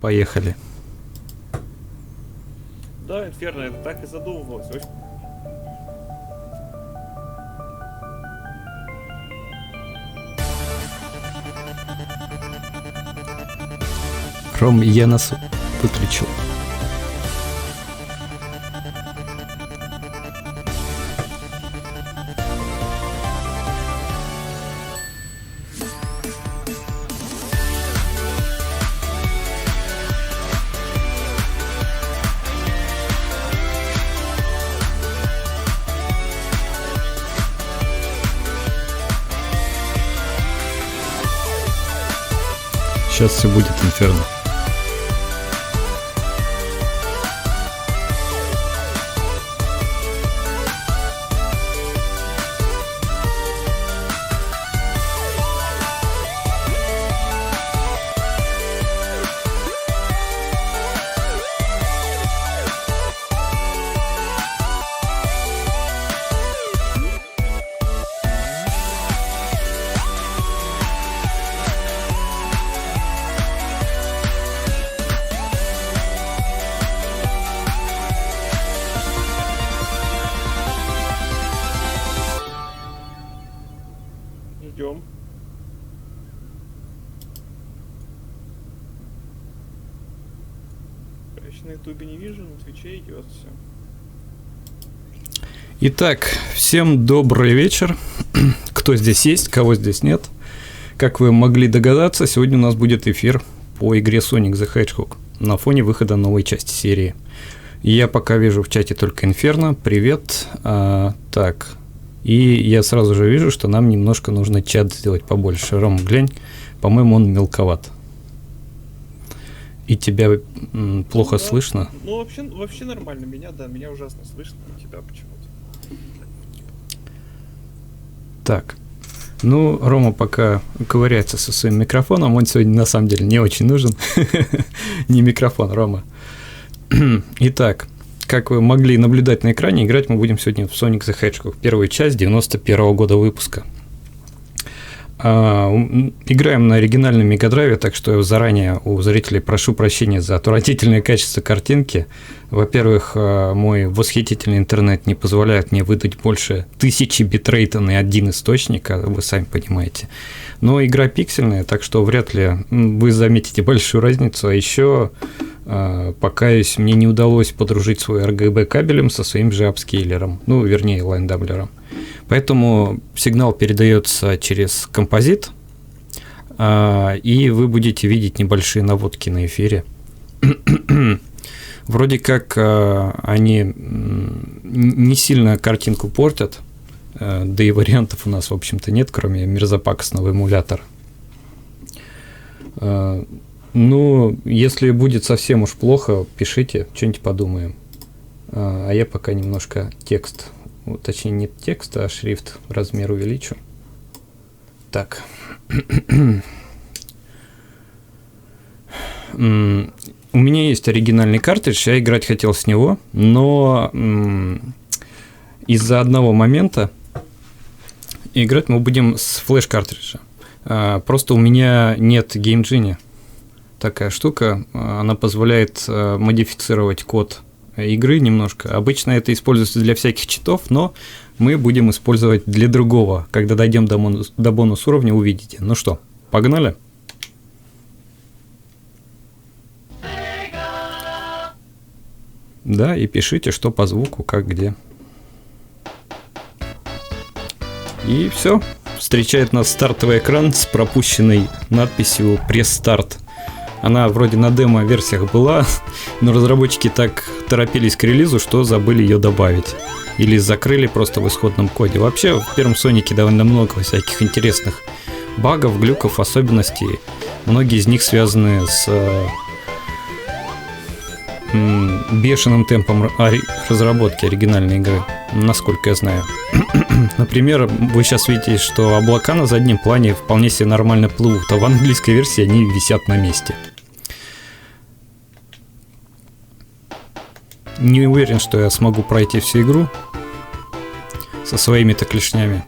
Поехали. Да, Инферно, это так и задумывалось. Ром, я нас выключил. Сейчас все будет Инферно. Идем. Короче, на ютубе не вижу, на твиче идет все. Итак, всем добрый вечер. Кто здесь есть, кого здесь нет. Как вы могли догадаться, сегодня у нас будет эфир по игре Sonic the Hedgehog на фоне выхода новой части серии. Я пока вижу в чате только Инферно. Привет. Так. И я сразу же вижу, что нам немножко нужно чат сделать побольше. Ром, глянь, по-моему, он мелковат. И тебя плохо слышно? Ну, вообще нормально. Меня ужасно слышно, а тебя почему-то. Так. Ну, Рома пока ковыряется со своим микрофоном. Он сегодня на самом деле не очень нужен. Не микрофон, Рома. Итак, как вы могли наблюдать на экране, играть мы будем сегодня в Sonic the Hedgehog. Первую часть 91-го года выпуска. Играем на оригинальном Мегадрайве, так что заранее у зрителей прошу прощения за отвратительное качество картинки. Во-первых, мой восхитительный интернет не позволяет мне выдать больше 1000 битрейта на один источник, вы сами понимаете. Но игра пиксельная, так что вряд ли вы заметите большую разницу. А еще, покаюсь, мне не удалось подружить свой RGB кабелем со своим же апскейлером, ну, вернее, лайн-даблером. Поэтому сигнал передается через композит, и вы будете видеть небольшие наводки на эфире. Вроде как они не сильно картинку портят, да и вариантов у нас, в общем-то, нет, кроме мерзопакостного эмулятора. Ну, если будет совсем уж плохо, пишите, что-нибудь подумаем. А я пока немножко текст, точнее не текст, а шрифт размер увеличу. Так. У меня есть оригинальный картридж, я играть хотел с него, но из-за одного момента играть мы будем с флеш-картриджа. Просто у меня нет Game Genie. Такая штука, она позволяет модифицировать код игры немножко. Обычно это используется для всяких читов, но мы будем использовать для другого. Когда дойдем до бонус уровня, увидите. Ну что, погнали? Да, и пишите, что по звуку, как где. И все. Встречает нас стартовый экран с пропущенной надписью «Пресс-старт». Она вроде на демо-версиях была, но разработчики так торопились к релизу, что забыли ее добавить. Или закрыли просто в исходном коде. Вообще, в первом Сонике довольно много всяких интересных багов, глюков, особенностей. Многие из них связаны с бешеным темпом разработки оригинальной игры, насколько я знаю. Например, вы сейчас видите, что облака на заднем плане вполне себе нормально плывут, а в английской версии они висят на месте. Не уверен, что я смогу пройти всю игру со своими-то клешнями.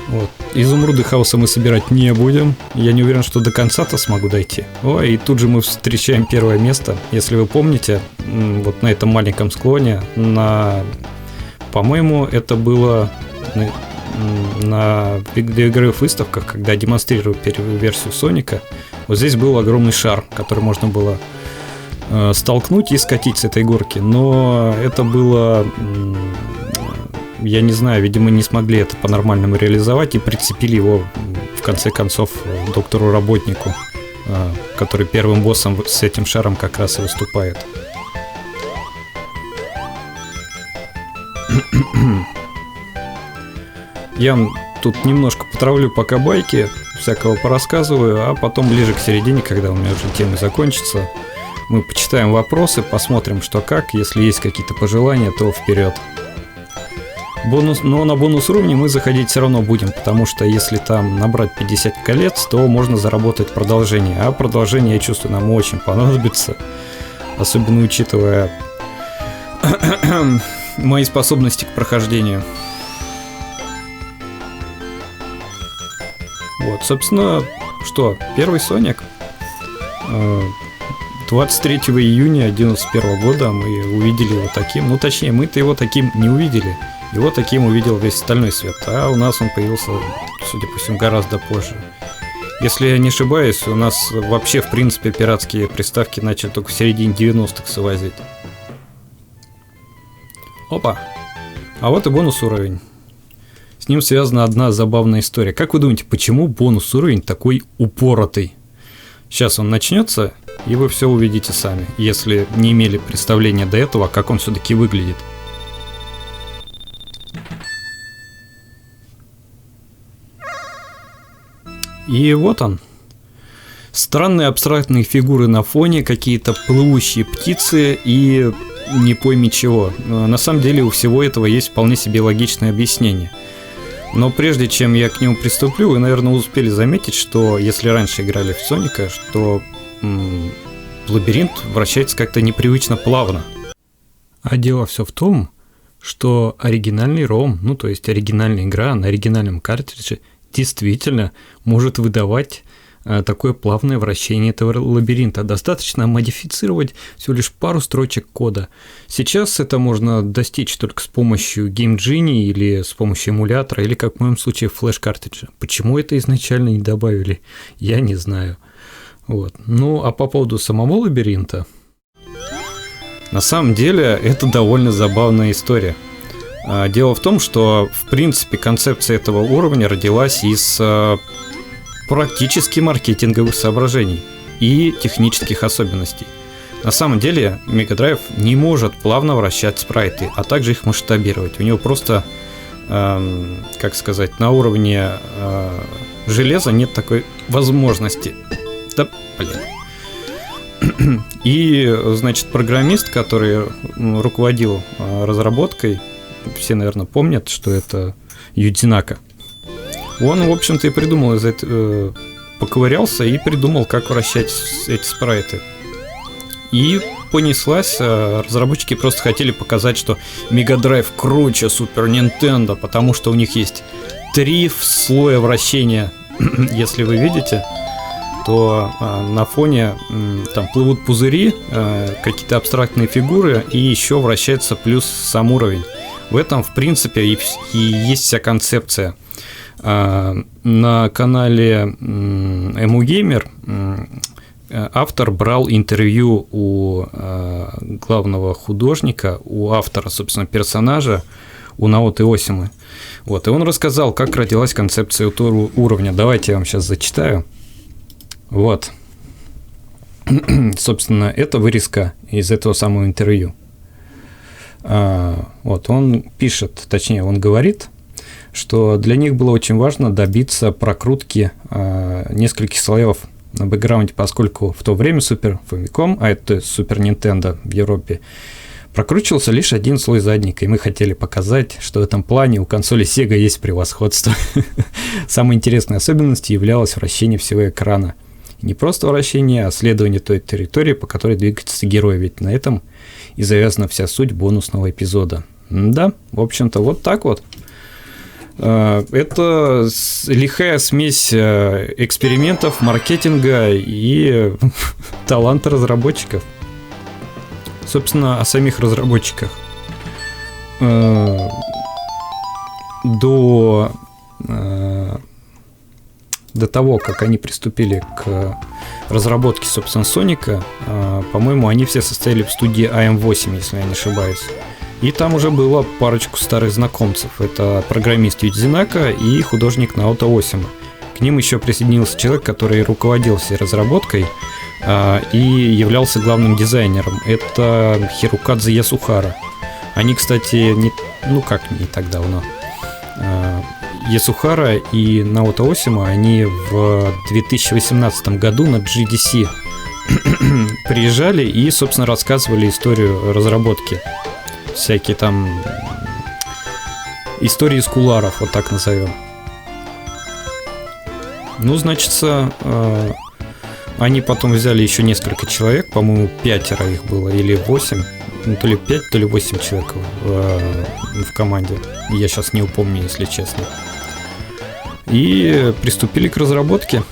Вот. изумруды хаоса мы собирать не будем. Я не уверен, что до конца-то смогу дойти. Ой, и тут же мы встречаем первое место. Если вы помните, вот на этом маленьком склоне, по-моему, это было на игровых выставках, когда демонстрировали первую версию Соника. Вот здесь был огромный шар, который можно было столкнуть и скатить с этой горки. Но это было, я не знаю, видимо, не смогли это по-нормальному реализовать и прицепили его, в конце концов, доктору-работнику, который первым боссом с этим шаром как раз и выступает. Я тут немножко потравлю пока байки, всякого порассказываю, а потом ближе к середине, когда у меня уже тема закончится, мы почитаем вопросы, посмотрим, что как. Если есть какие-то пожелания, то вперед. Но на бонус уровне мы заходить все равно будем, потому что если там набрать 50 колец, то можно заработать продолжение. А продолжение, я чувствую, нам очень понадобится, особенно учитывая мои способности к прохождению. Вот, собственно, что, первый Соник. 23 июня 2011 года мы увидели его таким. Ну, точнее, мы-то его таким не увидели. Его таким увидел весь остальной свет. А у нас он появился, судя по всему, гораздо позже. Если я не ошибаюсь, у нас вообще, в принципе, пиратские приставки начали только в середине 90-х совозить. Опа! А вот и бонус уровень. С ним связана одна забавная история. Как вы думаете, почему бонус уровень такой упоротый? Сейчас он начнется, и вы все увидите сами, если не имели представления до этого, как он все-таки выглядит. И вот он. Странные абстрактные фигуры на фоне, какие-то плывущие птицы и не пойми чего. На самом деле у всего этого есть вполне себе логичное объяснение. Но прежде чем я к нему приступлю, вы, наверное, успели заметить, что если раньше играли в Соника, что лабиринт вращается как-то непривычно плавно. А дело все в том, что оригинальный ROM, ну то есть оригинальная игра на оригинальном картридже, действительно может выдавать такое плавное вращение этого лабиринта. Достаточно модифицировать всего лишь пару строчек кода. Сейчас это можно достичь только с помощью Game Genie или с помощью эмулятора, или, как в моем случае, флеш-картриджа. Почему это изначально не добавили, я не знаю. Вот. Ну, а по поводу самого лабиринта, на самом деле это довольно забавная история. Дело в том, что, в принципе, концепция этого уровня родилась из практически маркетинговых соображений и технических особенностей. На самом деле Mega Drive не может плавно вращать спрайты, а также их масштабировать. У него просто, как сказать, на уровне железа нет такой возможности. Да, блин. И, значит, программист, который руководил разработкой, все, наверное, помнят, что это Юдзи Нака. Он, в общем-то, и придумал поковырялся и придумал, как вращать эти спрайты. И понеслась, разработчики просто хотели показать, что Mega Drive круче Super Nintendo, потому что у них есть 3 слоя вращения. Если вы видите, то на фоне там плывут пузыри, какие-то абстрактные фигуры, и еще вращается плюс сам уровень. В этом, в принципе, и есть вся концепция. На канале EmuGamer автор брал интервью у главного художника, у автора, собственно, персонажа, у Наоты Осимы. Вот, и он рассказал, как родилась концепция уровня. Давайте я вам сейчас зачитаю. Вот. Собственно, это вырезка из этого самого интервью. Вот, он пишет, точнее, он говорит, что для них было очень важно добиться прокрутки нескольких слоев на бэкграунде, поскольку в то время Super Famicom, а это Super Nintendo в Европе, прокручивался лишь один слой задника, и мы хотели показать, что в этом плане у консоли Sega есть превосходство. Самой интересной особенностью являлось вращение всего экрана. И не просто вращение, а следование той территории, по которой двигается герой, ведь на этом и завязана вся суть бонусного эпизода. Да, в общем-то, вот так вот. Это лихая смесь экспериментов, маркетинга и таланта разработчиков. Собственно, о самих разработчиках. До того, как они приступили к разработке, собственно, Соника, по-моему, они все состояли в студии AM8, если я не ошибаюсь. И там уже было парочку старых знакомцев. Это программист Юдзинака и художник Наото Осима. К ним еще присоединился человек, который руководил всей разработкой и являлся главным дизайнером. Это Хирокадзе Ясухара. Они, кстати, не так давно. Ясухара и Наото Осима, они в 2018 году на GDC приезжали и, собственно, рассказывали историю разработки. Всякие там истории из кулуаров, вот так назовем. Ну, значится, они потом взяли еще несколько человек, по-моему, 5 их было, или 8, ну, то ли 5, то ли 8 человек в команде. Я сейчас не упомню, если честно. И приступили к разработке.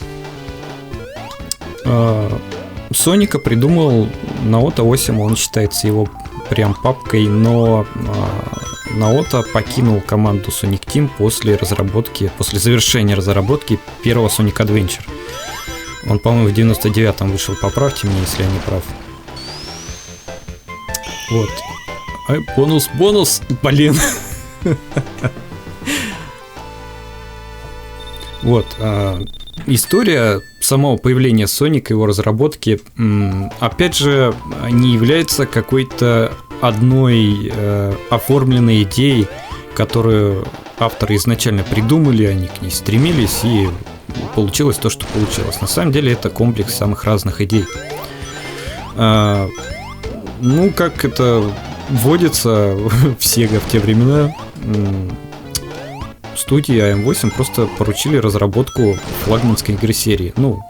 Соника придумал Наото Осима, он считается его прям папкой, но Наото покинул команду Sonic Team после завершения разработки первого Sonic Adventure. Он, по-моему, в 99-м вышел, поправьте меня, если я не прав. Вот. Бонус, блин. Вот. История самого появления Соника, его разработки, опять же, не является какой-то одной оформленной идеей, которую авторы изначально придумали, они к ней стремились, и получилось то, что получилось. На самом деле это комплекс самых разных идей. Ну, как это водится в Sega в те времена, студии AM8 просто поручили разработку флагманской игры серии. Ну,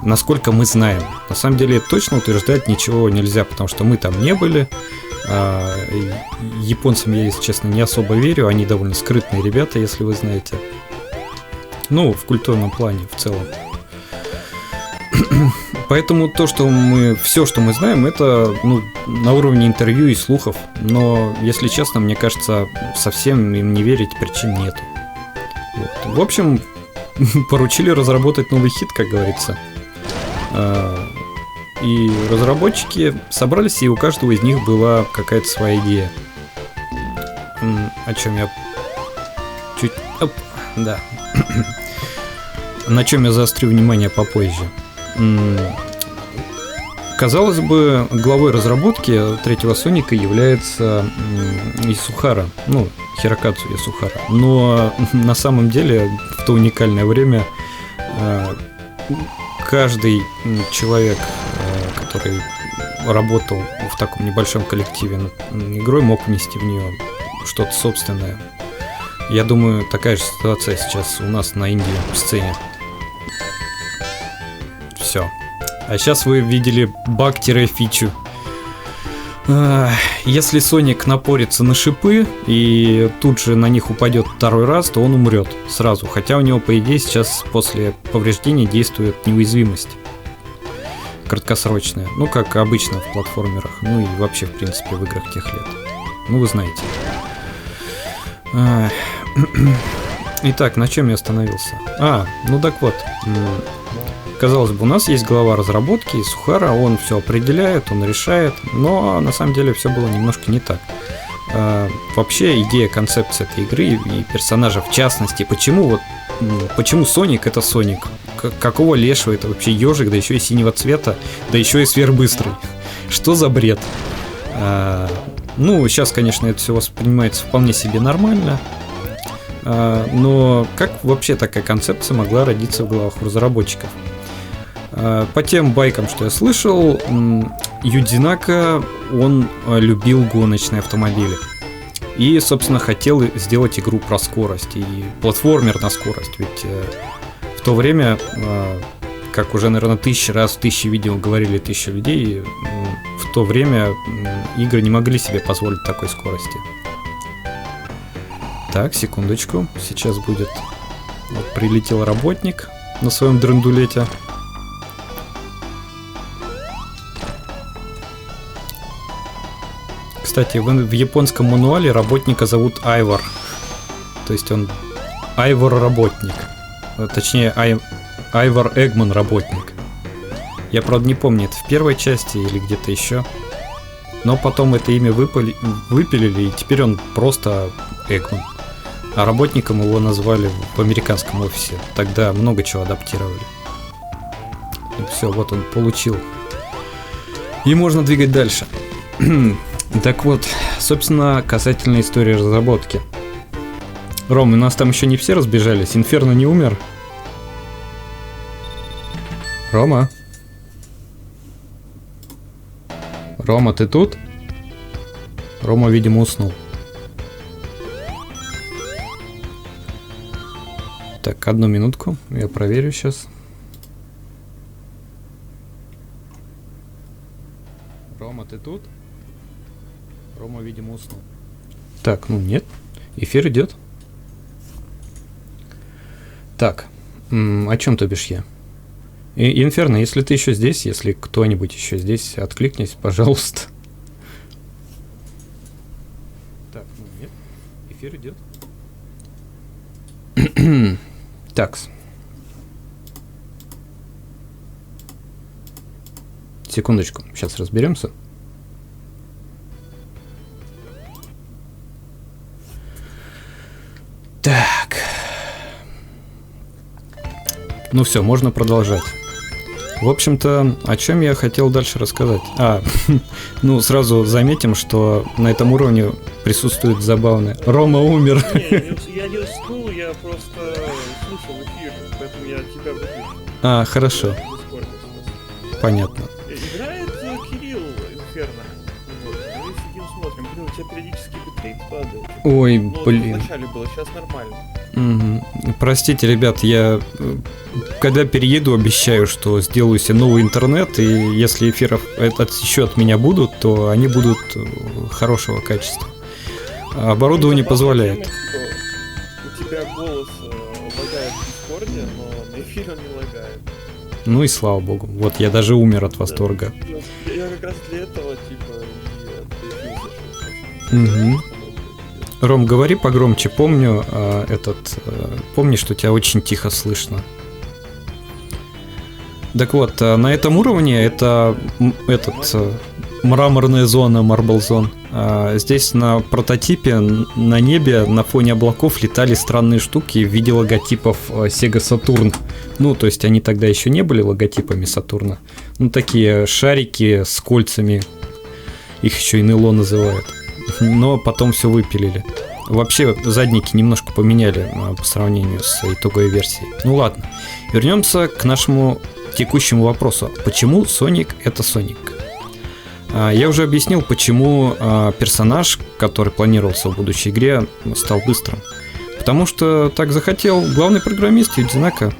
насколько мы знаем. На самом деле точно утверждать ничего нельзя, потому что мы там не были. Японцам я, если честно, не особо верю. Они довольно скрытные ребята, если вы знаете. Ну, в культурном плане в целом. Поэтому все, что мы знаем, это на уровне интервью и слухов. Но, если честно, мне кажется, совсем им не верить причин нету. Вот. В общем, поручили разработать новый хит, как говорится. И разработчики собрались, и у каждого из них была какая-то своя идея. О чем я чуть... да. На чем я заострю внимание попозже. Казалось бы, главой разработки третьего Соника является Ясухара, Хирокадзе Ясухара. Но на самом деле в то уникальное время каждый человек, который работал в таком небольшом коллективе над игрой, мог внести в нее что-то собственное. Я думаю, такая же ситуация сейчас у нас на инди-сцене. Все. А сейчас вы видели баг-фичу. Если Соник напорится на шипы и тут же на них упадет второй раз, то он умрет сразу. Хотя у него, по идее, сейчас после повреждения действует неуязвимость. Краткосрочная. Ну, как обычно в платформерах. Ну и вообще, в принципе, в играх тех лет. Ну, вы знаете. Итак, на чем я остановился? Ну так вот. Казалось бы, у нас есть глава разработки, Сухара, он все определяет, он решает, но на самом деле все было немножко не так. Вообще идея, концепция этой игры и персонажа в частности, почему Соник это Соник? Какого лешего это вообще ежик, да еще и синего цвета, да еще и сверхбыстрый? Что за бред? Сейчас, конечно, это все воспринимается вполне себе нормально, но как вообще такая концепция могла родиться в головах разработчиков? По тем байкам, что я слышал, Юдзинака, он любил гоночные автомобили. И, собственно, хотел сделать игру про скорость и платформер на скорость. Ведь в то время, как уже, наверное, 1000 раз, 1000 видео говорили 1000 людей, в то время игры не могли себе позволить такой скорости. Так, секундочку. Сейчас будет... Вот прилетел работник на своем драндулете. Кстати, в японском мануале работника зовут Айвор. То есть он Айвор-работник. Точнее, Айвор Эгман-работник. Я, правда, не помню, это в первой части или где-то еще. Но потом это имя выпилили, и теперь он просто Эгман. А работником его назвали в американском офисе. Тогда много чего адаптировали. И все, вот он получил. И можно двигать дальше. Так вот, собственно, касательно истории разработки. Ром, у нас там еще не все разбежались. Инферно не умер? Рома? Рома, ты тут? Рома, видимо, уснул. Так, одну минутку, я проверю сейчас. Рома, ты тут? Рома, видимо, уснул. Так, ну нет, эфир идет. Так, о чем то бишь я? Инферно, если ты еще здесь, если кто-нибудь еще здесь, откликнись, пожалуйста. Так, ну нет, эфир идет. Такс. Секундочку, сейчас разберемся. Так. Ну все, можно продолжать. В общем-то, о чем я хотел дальше рассказать? Ну, сразу заметим, что на этом уровне присутствует забавное. Рома умер. Не, я не уснул, я просто слушал эфир, поэтому я тебя выключил. Хорошо. Понятно. Играет Кирилл Инферно. Вот, мы сидим, смотрим. Блин, у тебя периодически битрейт падает. Ой, Ну, блин. вначале было, сейчас нормально. Простите, ребят, я когда перееду, обещаю, что сделаю себе новый интернет, и если эфиров еще от меня будут, то они будут хорошего качества. Оборудование позволяет. У тебя голос лагает в Дискорде, но на эфире он не лагает. Ну и слава богу. Вот я даже умер от восторга. Я как раз для этого, типа, и отключился. Ром, говори погромче. Помню, помни, что тебя очень тихо слышно. Так вот, на этом уровне это мраморная зона, Marble Zone. Здесь на прототипе на небе на фоне облаков летали странные штуки в виде логотипов Sega Saturn. Ну, то есть они тогда еще не были логотипами Сатурна. Ну, такие шарики с кольцами. Их еще НЛО называют. Но потом все выпилили. Вообще задники немножко поменяли по сравнению с итоговой версией. Ну ладно, вернемся к нашему текущему вопросу. Почему Соник это Соник? Я уже объяснил, почему персонаж, который планировался в будущей игре, стал быстрым. Потому что так захотел главный программист Юдзи Нака.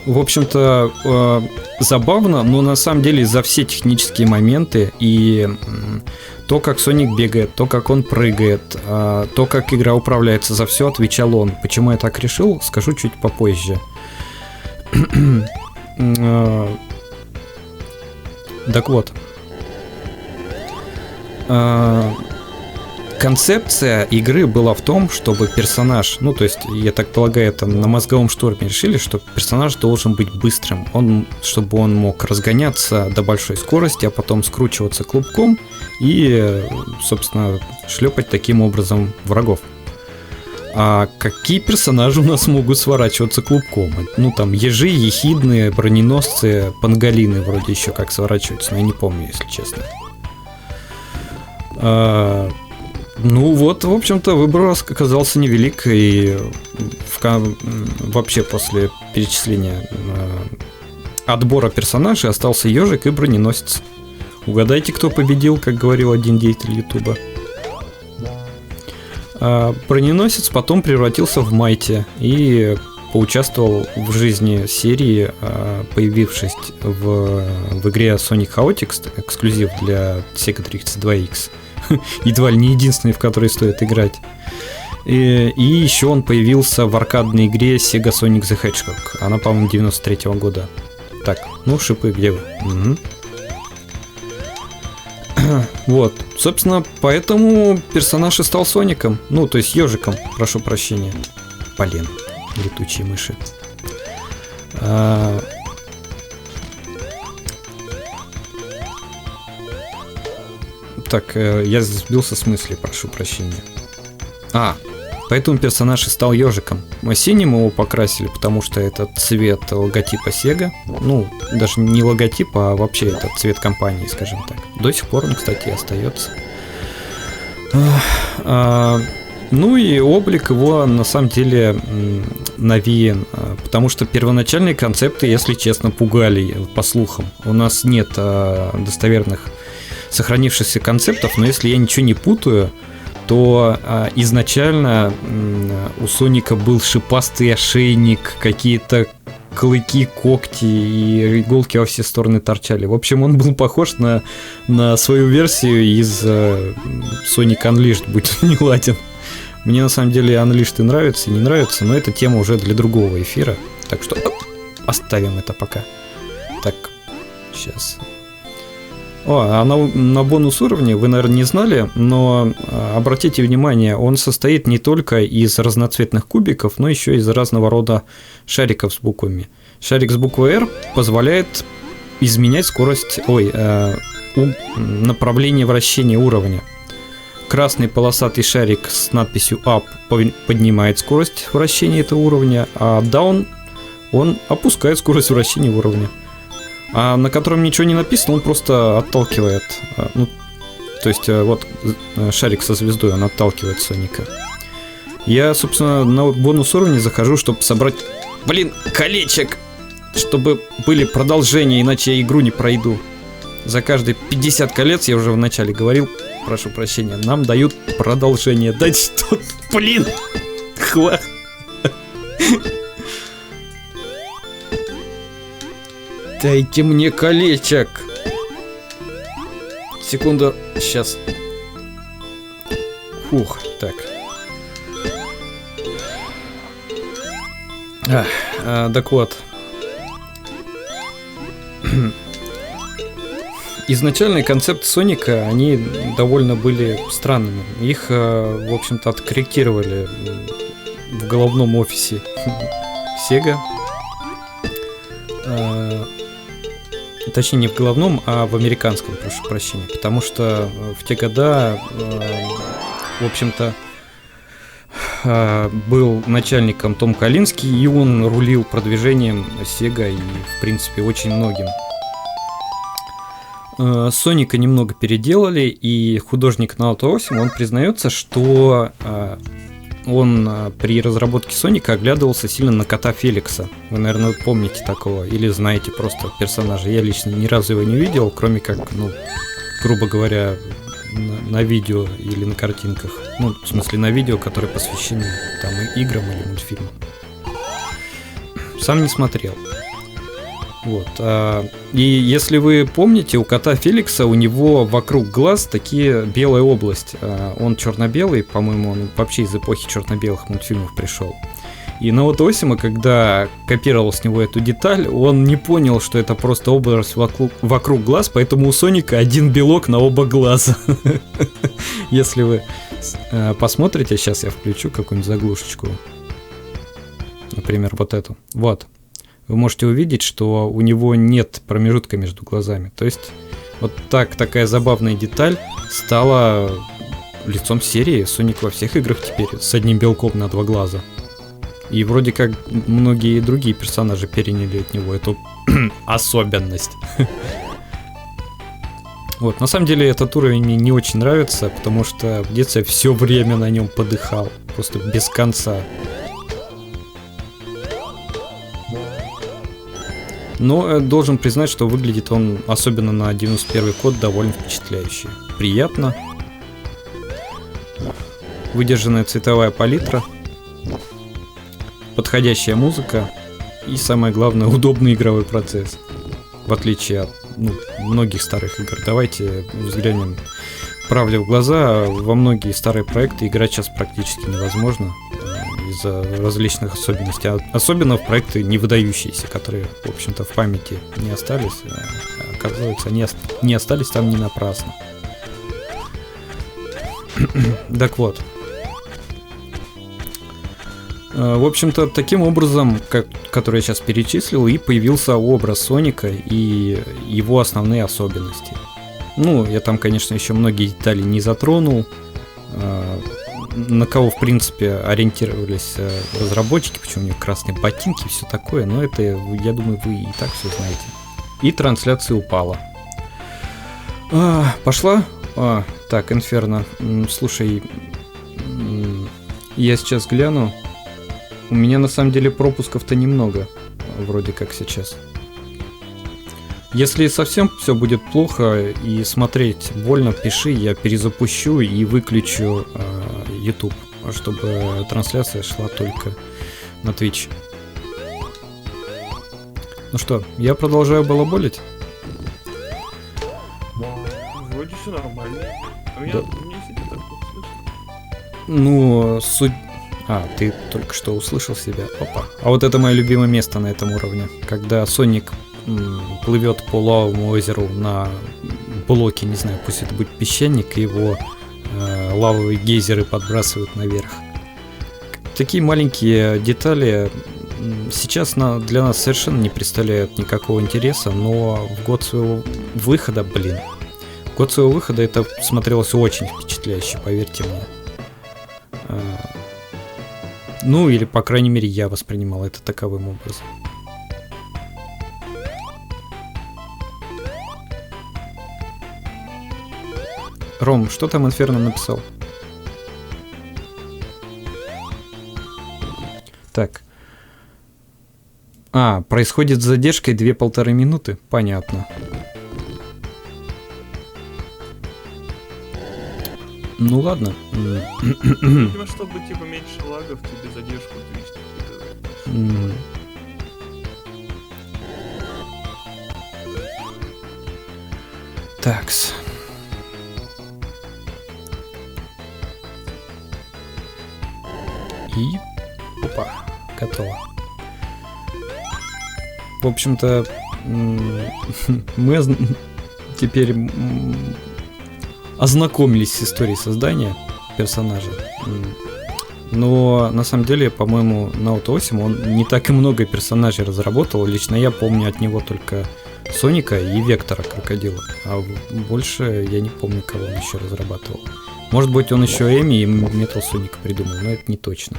В общем-то, забавно, но на самом деле за все технические моменты и то, как Соник бегает, то, как он прыгает, то, как игра управляется, за все отвечал он. Почему я так решил, скажу чуть попозже. Так вот. Концепция игры была в том, чтобы персонаж, ну то есть, я так полагаю, это на мозговом шторме решили, что персонаж должен быть быстрым, чтобы он мог разгоняться до большой скорости, а потом скручиваться клубком и, собственно, шлепать таким образом врагов. А какие персонажи у нас могут сворачиваться клубком? Ну там ежи, ехидны, броненосцы, панголины вроде еще как сворачиваются, но я не помню, если честно. Ну вот, в общем-то, выбор оказался невелик, и вообще после перечисления отбора персонажей остался ежик и броненосец. Угадайте, кто победил, как говорил один деятель Ютуба. Броненосец потом превратился в Майти и поучаствовал в жизни серии, появившись в игре Sonic Chaotix, эксклюзив для Sega 32X. Едва ли не единственный, в который стоит играть. И еще он появился в аркадной игре Sega Sonic the Hedgehog. Она, по-моему, 93-го года. Так, ну, шипы, где вы? Угу. Вот, собственно, поэтому персонаж и стал Соником. Ну, то есть ежиком, прошу прощения. Блин, летучие мыши. Так, я сбился с мысли, прошу прощения. Поэтому персонаж и стал ежиком. Синим его покрасили, потому что это цвет логотипа Sega. Ну, даже не логотип, а вообще это цвет компании, скажем так. До сих пор он, кстати, остается. Ну и облик его на самом деле навеян, потому что первоначальные концепты, если честно, пугали, по слухам. У нас нет достоверных сохранившихся концептов, но если я ничего не путаю, то изначально у Соника был шипастый ошейник, какие-то клыки, когти и иголки во все стороны торчали. В общем, он был похож на свою версию из Sonic Unleashed, будь он неладен. Мне на самом деле Unleashed и нравится, и не нравится, но это тема уже для другого эфира. Так что оставим это пока. Так, сейчас... на бонус уровне, вы, наверное, не знали, но обратите внимание, он состоит не только из разноцветных кубиков, но еще из разного рода шариков с буквами. Шарик с буквой R позволяет изменять скорость, направление вращения уровня. Красный полосатый шарик с надписью Up поднимает скорость вращения этого уровня, а Down он опускает скорость вращения уровня. А на котором ничего не написано, он просто отталкивает. Ну, то есть, вот шарик со звездой, он отталкивает Соника. Я, собственно, на бонус уровне захожу, чтобы собрать, колечек, чтобы были продолжения, иначе я игру не пройду. За каждые 50 колец, я уже в начале говорил, прошу прощения, нам дают продолжение. Да что, хватит. Дайте мне колечек. Секунду, сейчас. Фух, так. Так вот. Изначальный концепт Соника, они довольно были странными. Их, в общем-то, откорректировали в головном офисе Sega. Точнее, не в головном, а в американском, прошу прощения. Потому что в те года, в общем-то, был начальником Том Калинский, и он рулил продвижением Sega и, в принципе, очень многим. Соника немного переделали, и художник Наото Осима, он признается, что он при разработке Соника оглядывался сильно на кота Феликса. Вы, наверное, помните такого, или знаете просто персонажа. Я лично ни разу его не видел, кроме как, грубо говоря, на видео или на картинках. Ну, в смысле, на видео, которые посвящены там играм или мультфильмам. Сам не смотрел. Вот. И если вы помните, у кота Феликса, у него вокруг глаз такие белая область. Он черно-белый, по-моему, он вообще из эпохи черно-белых мультфильмов пришел. И Наото Осима, когда копировал с него эту деталь, он не понял, что это просто область вокруг глаз, поэтому у Соника один белок на оба глаза. Если вы посмотрите, сейчас я включу какую-нибудь заглушечку. Например, вот эту. Вот. Вы можете увидеть, что у него нет промежутка между глазами. То есть, вот такая забавная деталь стала лицом серии. Соник во всех играх теперь с одним белком на два глаза. И вроде как многие другие персонажи переняли от него эту особенность. Вот, на самом деле этот уровень мне не очень нравится, потому что в детстве все время на нем подыхал. Просто без конца. Но должен признать, что выглядит он, особенно на 91 код, довольно впечатляюще. Приятно. Выдержанная цветовая палитра подходящая музыка и, самое главное, удобный игровой процесс. В отличие от многих старых игр. Давайте взглянем правде в глаза. Во многие старые проекты играть сейчас практически невозможно из-за различных особенностей. Особенно в проекты не выдающиеся, которые, в общем-то, в памяти не остались. Оказывается, они не остались там не напрасно. Так вот. В общем-то, таким образом, который я сейчас перечислил, и появился образ Соника и его основные особенности. Ну, я там, конечно, еще многие детали не затронул, на кого, в принципе, ориентировались разработчики, почему у них красные ботинки и все такое, но это, я думаю, вы и так все знаете. И трансляция упала. Пошла? Так, Инферно, слушай, я сейчас гляну. У меня на самом деле пропусков-то немного, вроде как сейчас. Если совсем все будет плохо и смотреть больно, пиши, я перезапущу и выключу YouTube, чтобы трансляция шла только на Twitch. Ну что, я продолжаю балаболить? Вроде все нормально. А меня Да. не сидит так вот слышно. Ну, суть... ты только что услышал себя. Опа. А вот это мое любимое место на этом уровне. Когда Соник плывет по лавовому озеру на блоке, не знаю, пусть это будет песчаник, и его лавовые гейзеры подбрасывают наверх. Такие маленькие детали сейчас для нас совершенно не представляют никакого интереса, но в год своего выхода, это смотрелось очень впечатляюще, поверьте мне. Ну, или, по крайней мере, я воспринимал это таковым образом. Ром, что там Инферно написал? Так. Происходит с задержкой 2-1,5 минуты? Понятно. Ну ладно. Видимо, чтобы типа меньше лагов, тебе задержку Twitch накидывает. Такс. И... Опа, готово. В общем-то, мы теперь ознакомились с историей создания персонажа. Но на самом деле, по-моему, Наут 8 он не так и много персонажей разработал. Лично я помню от него только Соника и Вектора Крокодила. А больше я не помню, кого он еще разрабатывал. Может быть, он еще Эми и Метал Соника придумал, но это не точно.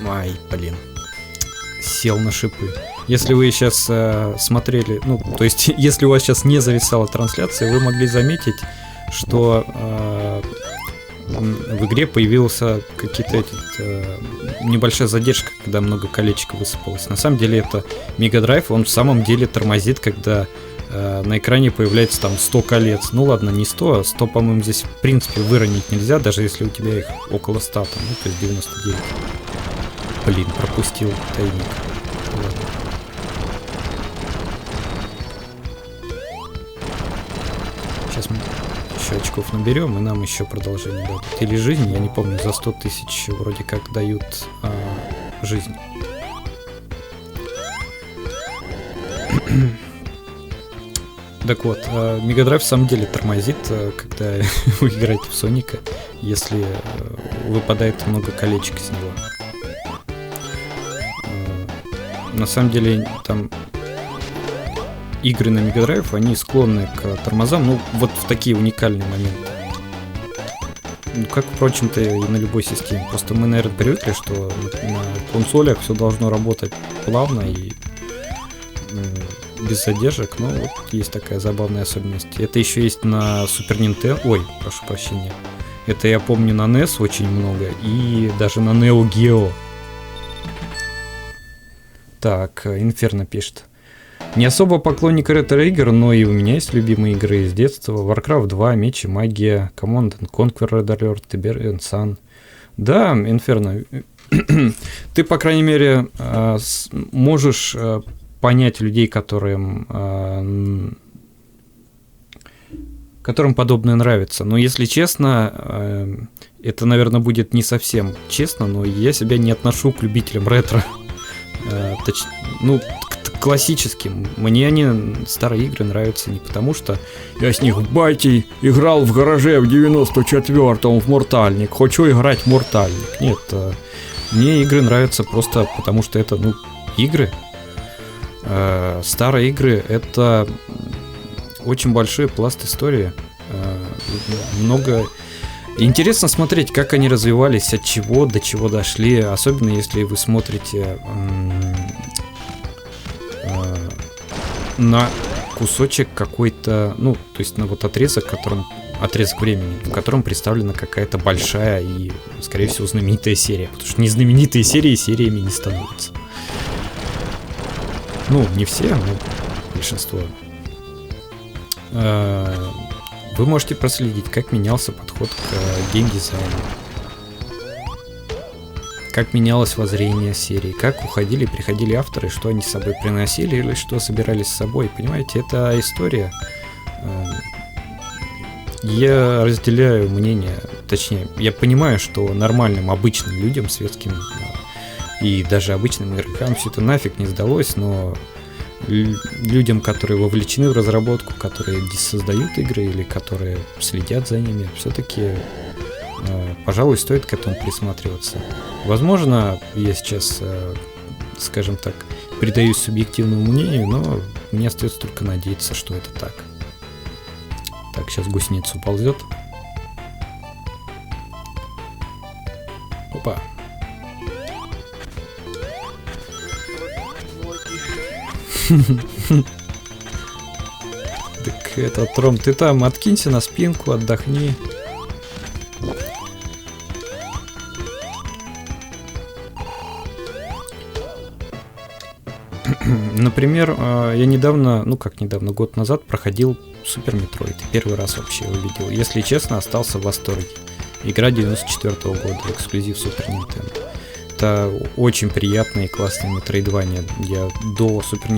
Ай, блин. Сел на шипы. Если вы сейчас смотрели, то есть, если у вас сейчас не зависала трансляция, вы могли заметить, что в игре появился какие-то небольшая задержка, когда много колечек высыпалось. На самом деле это Mega Drive, он в самом деле тормозит, когда на экране появляется там 100 колец. Ну ладно, не 100, а 100, по-моему, здесь в принципе выронить нельзя, даже если у тебя их около 100, там, то есть 99. Блин, пропустил тайник. Ладно. Сейчас мы еще очков наберем, и нам еще продолжение дадут. Или жизнь, я не помню, за 100 тысяч вроде как дают жизнь. Так вот, Mega Drive в самом деле тормозит, когда вы играете в Соника, если выпадает много колечек из него. На самом деле, там игры на Mega Drive, они склонны к тормозам, вот в такие уникальные моменты. Как, впрочем-то, и на любой системе. Просто мы, наверное, привыкли, что на консолях все должно работать плавно и без задержек, но вот есть такая забавная особенность. Это еще есть на Super Nintendo. Ой, прошу прощения. Это я помню на NES очень много, и даже на Neo Geo. Так, Инферно пишет. Не особо поклонник ретро-игр, но и у меня есть любимые игры из детства. Warcraft 2, Меч и Магия, Command & Conquer, Red Alert, Tiberian Sun. Да, Инферно, Ты, по крайней мере, можешь понять людей, которым подобное нравится. Но если честно, это, наверное, будет не совсем честно, но я себя не отношу к любителям ретро. К классическим. Мне они, старые игры, нравятся не потому, что я с них батей играл в гараже в 94-м в Мортальник, хочу играть в Мортальник. Нет, мне игры нравятся просто потому, что это, игры. Старые игры — это очень большой пласт истории. Много... Интересно смотреть, как они развивались, от чего до чего дошли, особенно если вы смотрите на кусочек какой-то, то есть на вот отрезок времени, в котором представлена какая-то большая и, скорее всего, знаменитая серия, потому что незнаменитые серии сериями не становятся. Не все, но большинство. Вы можете проследить, как менялся подход к геймдизайну, как менялось воззрение серии, как уходили и приходили авторы, что они с собой приносили или что собирались с собой. Понимаете, это история. Я разделяю мнение, точнее, я понимаю, что нормальным, обычным людям, светским и даже обычным игрокам все это нафиг не сдалось, но людям, которые вовлечены в разработку, которые создают игры или которые следят за ними, все-таки, пожалуй, стоит к этому присматриваться. Возможно, я сейчас, скажем так, предаюсь субъективному мнению, но мне остается только надеяться, что это так. Так, сейчас гусеница уползет. Опа. Так это, Тром, ты там откинься на спинку, отдохни. Например, я недавно, год назад проходил Супер Метроид. Первый раз вообще увидел. Если честно, остался в восторге. Игра 94-го года, эксклюзив Супер Нинтендо. Это очень приятное и классное метроидвания. Я до Супер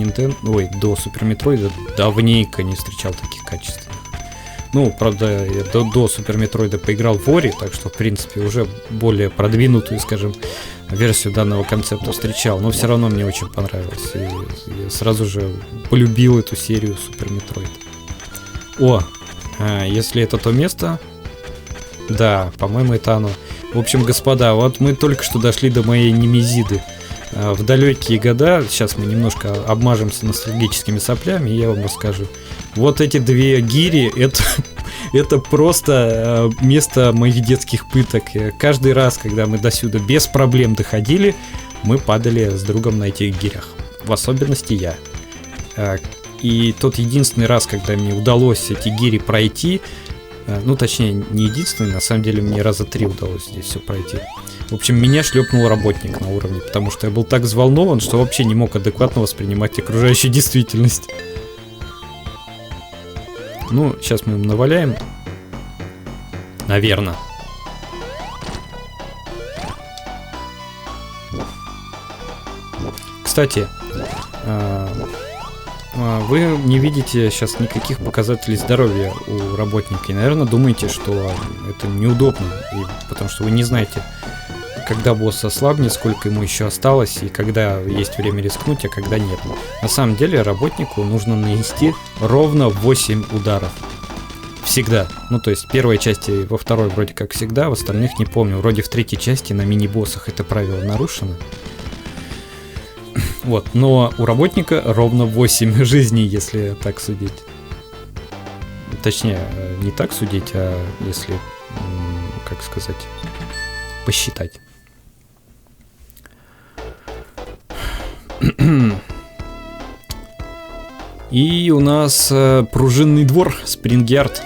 Метроида давненько не встречал таких качественных. Правда, я до Супер Метроида поиграл в Ори, так что, в принципе, уже более продвинутую, скажем, версию данного концепта встречал, но все равно мне очень понравилось. И я сразу же полюбил эту серию Супер Метроид. Если это то место... Да, по-моему, это оно. В общем, господа, вот мы только что дошли до моей немезиды. В далекие года, сейчас мы немножко обмажемся ностальгическими соплями, и я вам расскажу. Вот эти две гири, это просто место моих детских пыток. Каждый раз, когда мы досюда без проблем доходили, мы падали с другом на этих гирях. В особенности я. И тот единственный раз, когда мне удалось эти гири пройти, точнее, не единственный, на самом деле мне раза 3 удалось здесь все пройти. В общем, меня шлепнул работник на уровне, потому что я был так взволнован, что вообще не мог адекватно воспринимать окружающую действительность. Сейчас мы им наваляем. Наверное. Кстати, вы не видите сейчас никаких показателей здоровья у работника и, наверное, думаете, что это неудобно, потому что вы не знаете, когда босс ослабнет, сколько ему еще осталось и когда есть время рискнуть, а когда нет. На самом деле работнику нужно нанести ровно 8 ударов. Всегда. То есть в первой части, во второй вроде как всегда, в остальных не помню. Вроде в третьей части на мини-боссах это правило нарушено. Но у работника ровно 8 жизней, если так судить. Точнее, не так судить, а если, посчитать. И у нас пружинный двор, Спрингярд.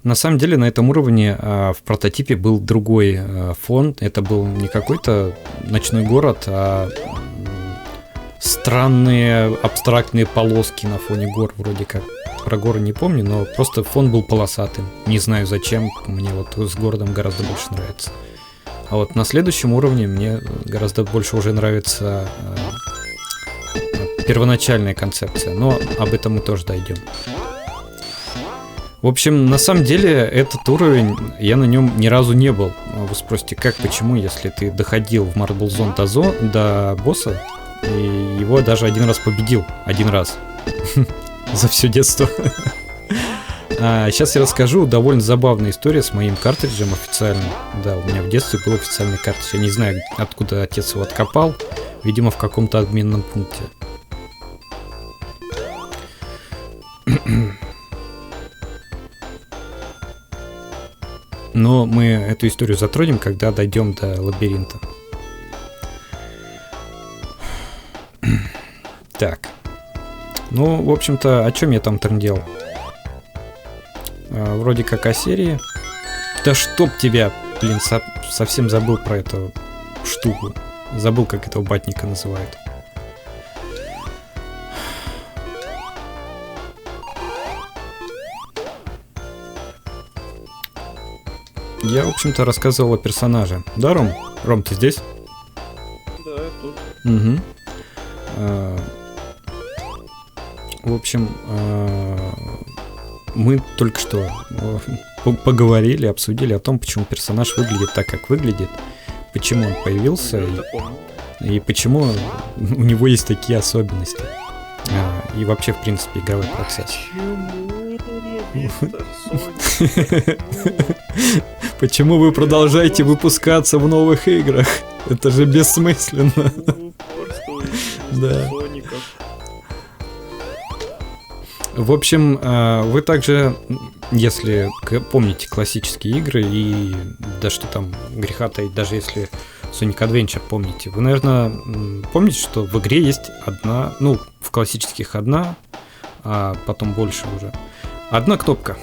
На самом деле на этом уровне в прототипе был другой фон. Это был не какой-то ночной город, а странные абстрактные полоски на фоне гор вроде как. про горы не помню, но просто фон был полосатым. Не знаю зачем, мне вот с городом гораздо больше нравится. А вот на следующем уровне мне гораздо больше уже нравится первоначальная концепция, но об этом мы тоже дойдем. В общем, на самом деле, этот уровень, я на нем ни разу не был. Вы спросите, как, почему, если ты доходил в Marble Zone до босса, и его даже один раз победил. Один раз. За все детство. Сейчас я расскажу довольно забавную историю с моим картриджем официальным. Да, у меня в детстве был официальный картридж. Я не знаю, откуда отец его откопал. Видимо, в каком-то обменном пункте. Но мы эту историю затронем, когда дойдем до лабиринта. Так. Ну, в общем-то, о чем я там трындел? Вроде как о серии. Да чтоб тебя, блин, совсем забыл про эту штуку. Забыл, как этого батника называют. Я, в общем-то, рассказывал о персонаже. Да, Ром? Ром, ты здесь? Да, я тут. Угу. В общем, мы только что поговорили, обсудили о том, почему персонаж выглядит так, как выглядит, почему он появился и почему у него есть такие особенности. И вообще, в принципе, игровой процесс. Почему вы продолжаете выпускаться в новых играх? Это же бессмысленно. Да. В общем, вы также, если помните классические игры и да что там греха таить, даже если Sonic Adventure помните, вы, наверное, помните, что в игре есть одна, ну, в классических одна, а потом больше уже. Одна кнопка.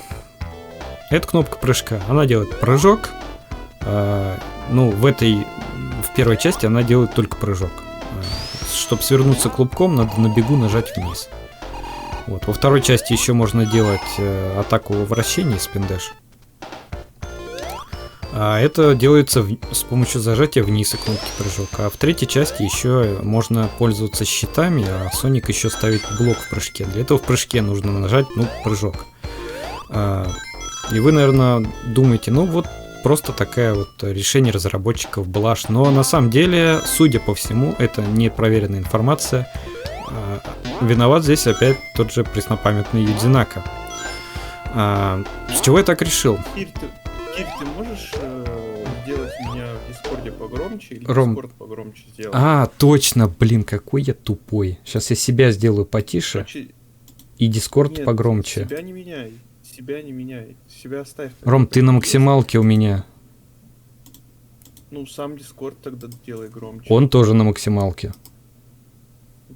Это кнопка прыжка. Она делает прыжок. Ну, в первой части она делает только прыжок. Чтобы свернуться клубком, надо на бегу нажать вниз. Вот. Во второй части еще можно делать атаку во вращении, спиндэш. А это делается с помощью зажатия вниз и кнопки прыжок. А в третьей части еще можно пользоваться щитами, а Соник еще ставит блок в прыжке. Для этого в прыжке нужно нажать, прыжок. И вы, наверное, думаете, вот просто такая вот решение разработчиков блажь. Но на самом деле, судя по всему, это непроверенная информация. Виноват здесь опять тот же преснопамятный Юдзи Нака. С чего я так решил? Кирь, ты можешь сделать меня в Дискорде погромче или Ром... Дискорд погромче сделать? Точно, блин, какой я тупой. Сейчас я себя сделаю потише и Дискорд погромче. Себя не меняй. Себя оставь. Ром, ты на максималке у меня. Сам Дискорд тогда делай громче. Он тоже на максималке.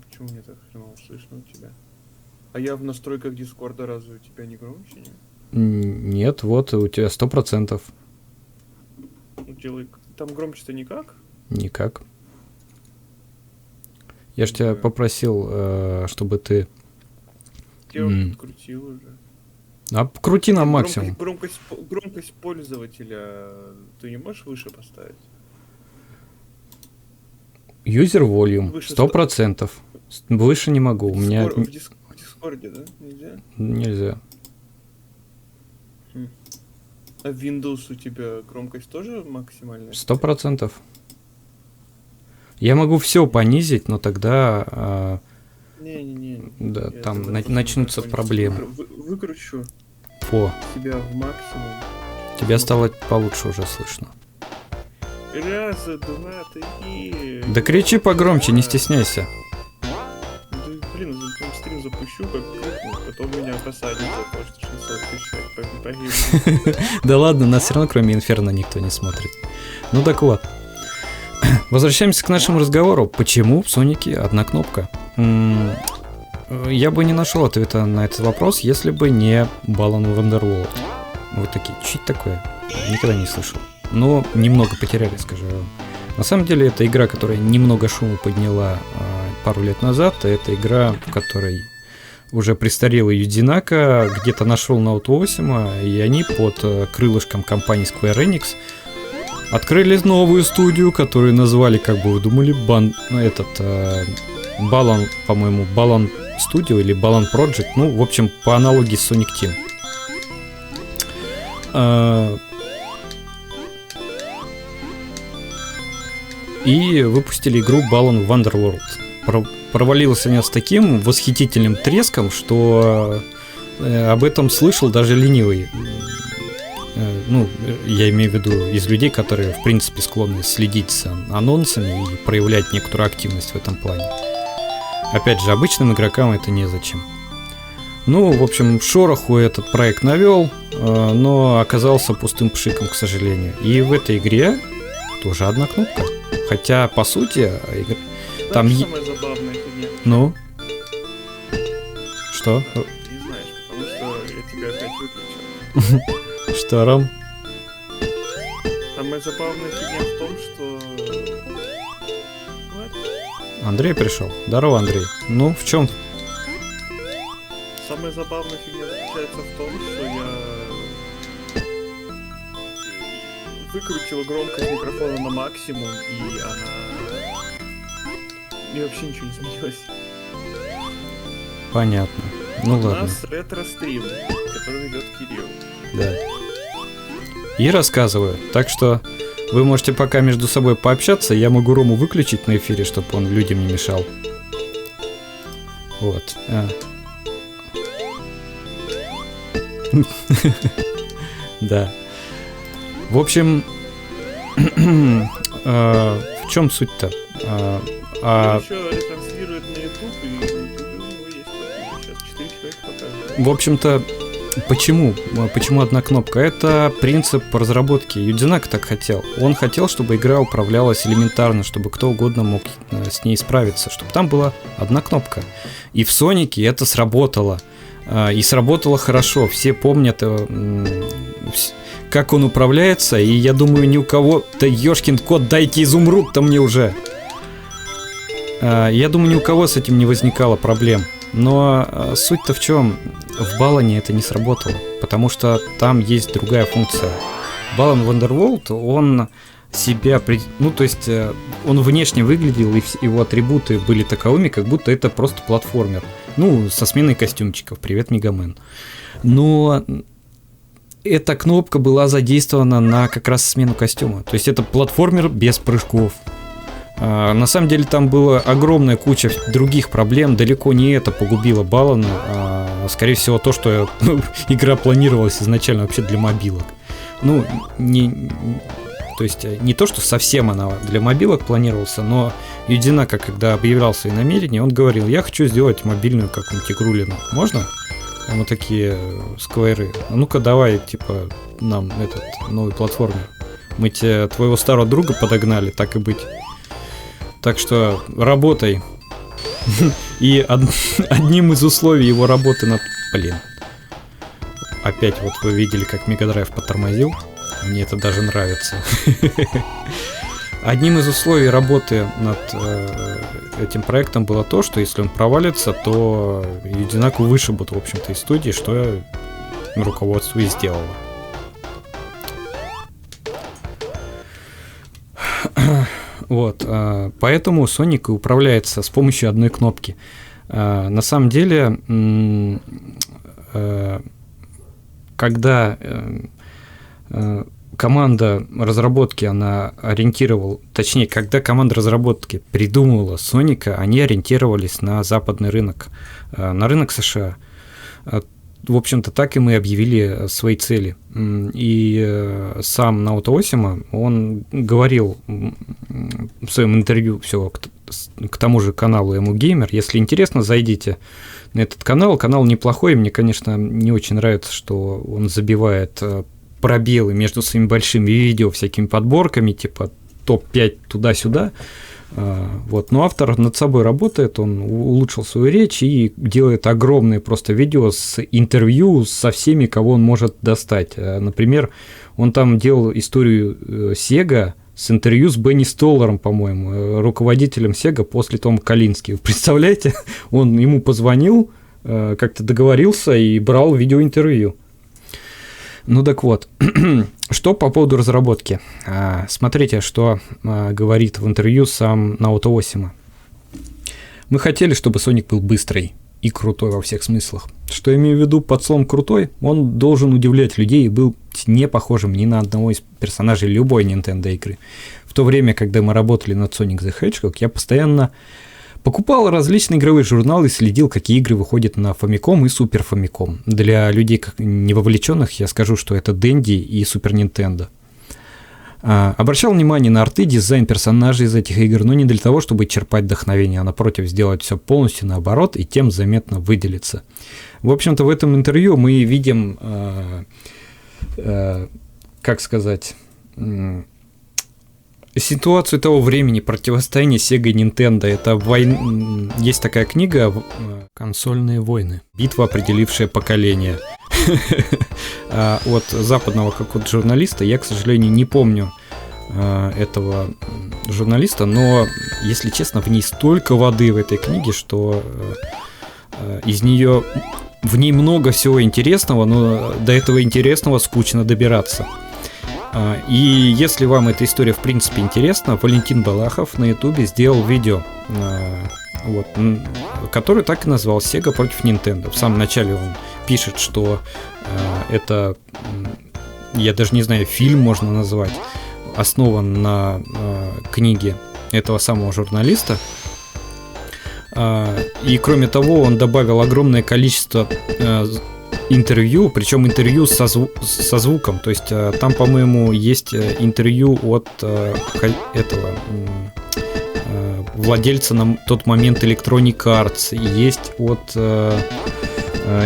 Почему мне так хреново слышно у тебя? А я в настройках Дискорда разве у тебя не громче? Нет, вот у тебя 100%. Делай. Там громче-то никак? Никак. Я ж тебя попросил, чтобы ты... Я уже подкрутил уже. Крути на максимум. Громкость пользователя ты не можешь выше поставить? User volume 100%. Выше не могу. У меня... В Дискорде, да? Нельзя? Нельзя. А в Windows у тебя громкость тоже максимальная? 100%. Я могу все понизить, но тогда... Не. Да, там начнутся проблемы. Выкручу тебя в максимум. Тебя стало получше уже слышно. Раз, два, три. Да кричи погромче, не стесняйся. Да, блин, стрим запущу, как крикну, потом меня посадят за то, что 600 тысяч человек погибли. Да ладно, нас все равно кроме Инферно никто не смотрит. Ну так вот. Возвращаемся к нашему разговору. Почему в Сонике одна кнопка? Я бы не нашел ответа на этот вопрос, если бы не Balan Wonderworld. Вот такие, что это такое? Никогда не слышал. Но немного потеряли, скажу вам. На самом деле, это игра, которая немного шума подняла пару лет назад. Это игра, в которой уже престарелый Юдзинака где-то нашел Наото Осима, и они под крылышком компании Square Enix открыли новую студию, которую назвали, как бы вы думали, Balan, по-моему, Balan Studio или Balan Project, ну, в общем, по аналогии с Sonic Team. И выпустили игру Balan Wonderworld. Провалилась она с таким восхитительным треском, что об этом слышал даже ленивый. Ну, я имею в виду из людей, которые, в принципе, склонны следить за анонсами и проявлять некоторую активность в этом плане. Опять же, обычным игрокам это незачем. Ну, в общем, шороху этот проект навел, но оказался пустым пшиком, к сожалению. И в этой игре тоже одна кнопка. Хотя, по сути, там... Самое забавное фигня. Ну? Что? Не знаешь, потому что я тебя опять выключил. Что, Ром? Самая забавная фигня в том, что... Андрей пришел. Здорово, Андрей. Ну, в чем? Самая забавная фигня заключается в том, что я выкрутил громкость микрофона на максимум, и и вообще ничего не изменилось. Понятно. Ну У ладно. нас ретро-стрим, который ведет Кирилл. Да. И рассказываю. Так что вы можете пока между собой пообщаться. Я могу Рому выключить на эфире, чтобы он людям не мешал. Вот. Да. В общем, в чем суть-то? Он еще ретранслирует на YouTube, и на YouTube у него есть сейчас 4 человека показывают. В общем-то, почему одна кнопка? Это принцип разработки. Юдзинака так хотел. Он хотел, чтобы игра управлялась элементарно, чтобы кто угодно мог с ней справиться, чтобы там была одна кнопка. И в Сонике это сработало. И сработало хорошо. Все помнят, как он управляется. И я думаю, ни у кого... Да ёшкин кот, дайте изумруд-то мне уже! Я думаю, ни у кого с этим не возникало проблем. Но суть-то в чем? В Балане это не сработало, потому что там есть другая функция. Balan Wonderworld, он себя... Ну, то есть, он внешне выглядел, и его атрибуты были таковыми, как будто это просто платформер. Ну, со сменой костюмчиков. Привет, Мегамен. Но эта кнопка была задействована на как раз смену костюма. То есть, это платформер без прыжков. На самом деле там была огромная куча других проблем, далеко не это погубило Балана, а скорее всего то, что игра планировалась изначально вообще для мобилок. Ну, то есть не то, что совсем она для мобилок планировался, но Юдзинака, когда объявлял свои намерения, он говорил: я хочу сделать мобильную какую-нибудь игрулину. Можно? А мы такие сквайры: а ну-ка давай, типа, нам этот новый платформер. Мы тебе твоего старого друга подогнали, так и быть. Так что работай. И одним из условий его работы над... Блин. Опять вот вы видели, как Мегадрайв потормозил. Мне это даже нравится. Одним из условий работы над этим проектом было то, что если он провалится, то Юдзинаку вышибут, в общем-то, из студии, что руководство и сделало. Вот, поэтому Sonic управляется с помощью одной кнопки. На самом деле, когда команда разработки, когда команда разработки придумывала Соника, они ориентировались на западный рынок, на рынок США. В общем-то, так и мы объявили свои цели. И сам Наото Осима, он говорил в своем интервью все к тому же каналу Emu Gamer. Если интересно, зайдите на этот канал. Канал неплохой. Мне, конечно, не очень нравится, что он забивает пробелы между своими большими видео всякими подборками, типа топ-5 туда-сюда. Вот. Но автор над собой работает, он улучшил свою речь и делает огромные просто видео с интервью со всеми, кого он может достать. Например, он там делал историю Sega с интервью с Бенни Столлером, по-моему, руководителем Sega после Тома Калински. Представляете? Он ему позвонил как-то договорился и брал видеоинтервью. Ну так вот, что по поводу разработки. Смотрите, что говорит в интервью сам Наото Осима. Мы хотели, чтобы Соник был быстрый и крутой во всех смыслах. Что имею в виду под словом «крутой»? Он должен удивлять людей и был не похожим ни на одного из персонажей любой Nintendo игры. В то время, когда мы работали над Sonic the Hedgehog, я постоянно покупал различные игровые журналы и следил, какие игры выходят на Famicom и Super Famicom. Для людей невовлеченных я скажу, что это Dendy и Super Nintendo. Обращал внимание на арты, дизайн персонажей из этих игр, но не для того, чтобы черпать вдохновение, а напротив, сделать все полностью наоборот и тем заметно выделиться. В общем-то, в этом интервью мы видим, как сказать, ситуацию того времени, противостояние Sega и Nintendo. Это есть такая книга «Консольные войны. Битва, определившая поколение». От западного какого-то журналиста. Я, к сожалению, не помню этого журналиста, но, если честно, в ней столько воды в этой книге, что в ней много всего интересного, но до этого интересного скучно добираться. И если вам эта история в принципе интересна, Валентин Балахов на ютубе сделал видео, который так и назвал «Sega против Nintendo». В самом начале он пишет, что это, я даже не знаю, фильм можно назвать, основан на книге этого самого журналиста. И кроме того, он добавил огромное количество интервью, причем интервью со звуком. То есть там, по-моему, есть интервью от этого владельца на тот момент Electronic Arts, и есть от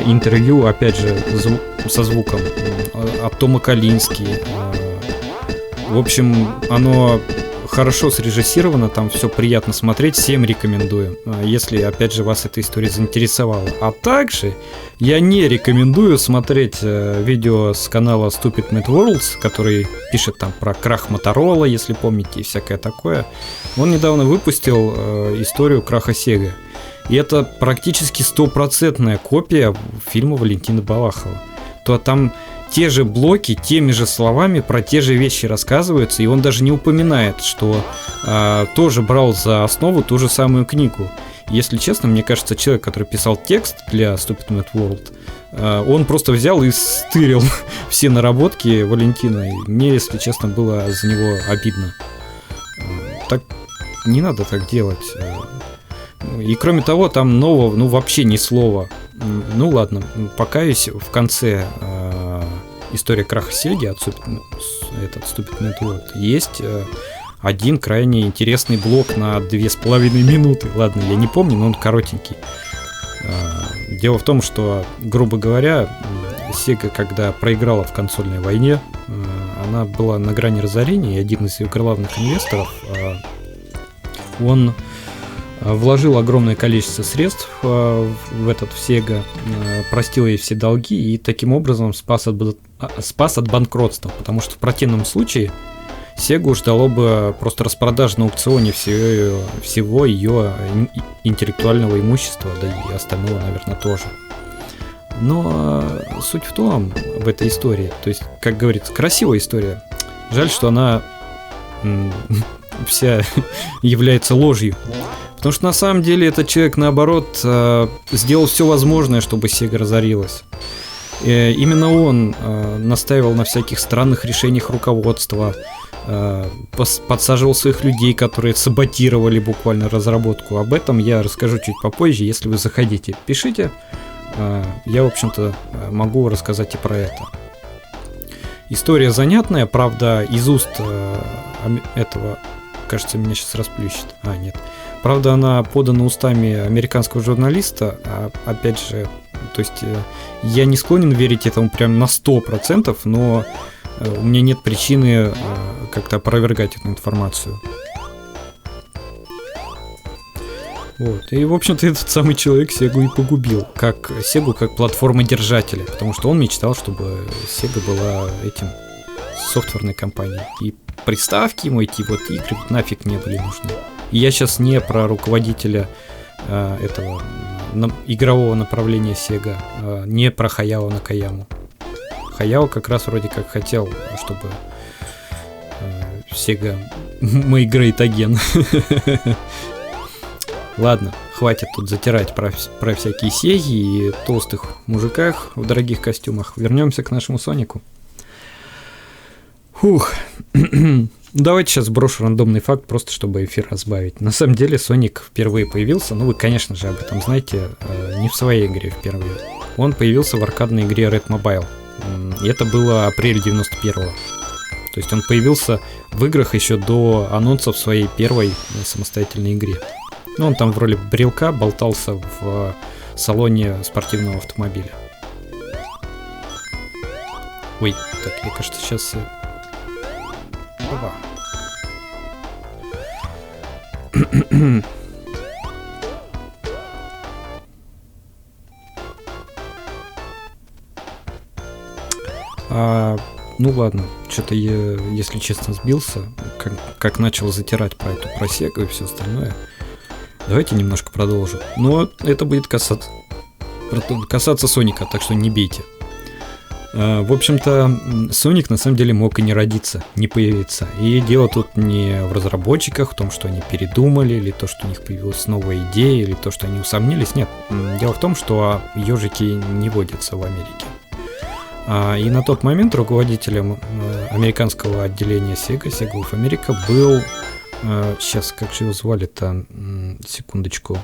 интервью, опять же, со звуком от Тома Калински. В общем, оно хорошо срежиссировано, там все приятно смотреть, всем рекомендую, если, опять же, вас эта история заинтересовала. А также я не рекомендую смотреть видео с канала Stupid Mad Worlds, который пишет там про крах Motorola, если помните, и всякое такое. Он недавно выпустил историю краха Sega. И это практически 100% копия фильма Валентина Балахова. То там те же блоки, теми же словами про те же вещи рассказываются, и он даже не упоминает, что тоже брал за основу ту же самую книгу. Если честно, мне кажется, человек, который писал текст для Stupid Mad World, он просто взял и стырил все наработки Валентина, и мне, если честно, было за него обидно. Так не надо так делать. И кроме того, там нового, вообще ни слова. Ну ладно, покаюсь, в конце история краха Сеги от Stupid Mad World есть один крайне интересный блок на 2,5 минуты. Ладно, я не помню, но он коротенький. Дело в том, что, грубо говоря, Sega, когда проиграла в консольной войне, она была на грани разорения, и один из ее главных инвесторов, он вложил огромное количество средств в этот Sega, простил ей все долги и таким образом спас от банкротства, потому что в противном случае Sega ждало бы просто распродажи на аукционе всего ее интеллектуального имущества, да и остального, наверное, тоже. Но суть в том, в этой истории, то есть, как говорится, красивая история. Жаль, что она вся является ложью. Потому что на самом деле этот человек, наоборот, сделал все возможное, чтобы Sega разорилась. Именно он настаивал на всяких странных решениях руководства, подсаживал своих людей, которые саботировали буквально разработку. Об этом я расскажу чуть попозже, если вы захотите. Пишите, я, в общем-то, могу рассказать и про это. История занятная, правда, из уст этого, кажется, меня сейчас расплющит. Нет. Правда, она подана устами американского журналиста, опять же, то есть я не склонен верить этому прям на 100%, но у меня нет причины как-то опровергать эту информацию. Вот. И, в общем-то, этот самый человек Сегу и погубил, Сегу как платформодержателя, потому что он мечтал, чтобы Sega была этим софтверной компанией. И приставки ему эти вот игры нафиг не были нужны. И я сейчас не про руководителя этого игрового направления Sega, не про Хаяо Накаяму. Хаяо как раз вроде как хотел, чтобы Sega migrate again. Ладно, хватит тут затирать про всякие Сеги и толстых мужиках в дорогих костюмах. Вернемся к нашему Сонику. Фух. Давайте сейчас брошу рандомный факт, просто чтобы эфир разбавить. На самом деле Соник впервые появился, ну вы, конечно же, об этом знаете, не в своей игре впервые. Он появился в аркадной игре Red Mobile. И это было апрель 91-го. То есть он появился в играх еще до анонсов своей первой самостоятельной игре. Ну, он там в роли брелка болтался в салоне спортивного автомобиля. Ой, так, я, кажется, сейчас... Опа. Ну ладно, что-то я, если честно, сбился, как начал затирать про эту просеку и все остальное. Давайте немножко продолжу. Но это будет касаться Соника, так что не бейте. В общем-то, Соник на самом деле мог и не родиться, не появиться. И дело тут не в разработчиках, в том, что они передумали, или то, что у них появилась новая идея, или то, что они усомнились. Нет, дело в том, что ежики не водятся в Америке. И на тот момент руководителем американского отделения Sega of America был... Сейчас, как же его звали-то? Секундочку.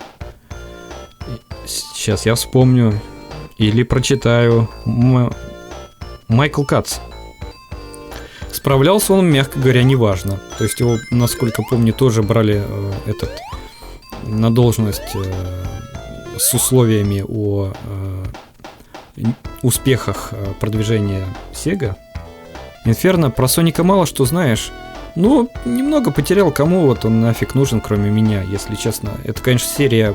Сейчас я вспомню. Или прочитаю. Майкл Кац. Справлялся он, мягко говоря, неважно. То есть его, насколько помню, тоже брали на должность с условиями о успехах продвижения Sega. Инферно, про Соника мало что знаешь. Ну, немного потерял, кому вот он нафиг нужен, кроме меня, если честно. Это, конечно, серия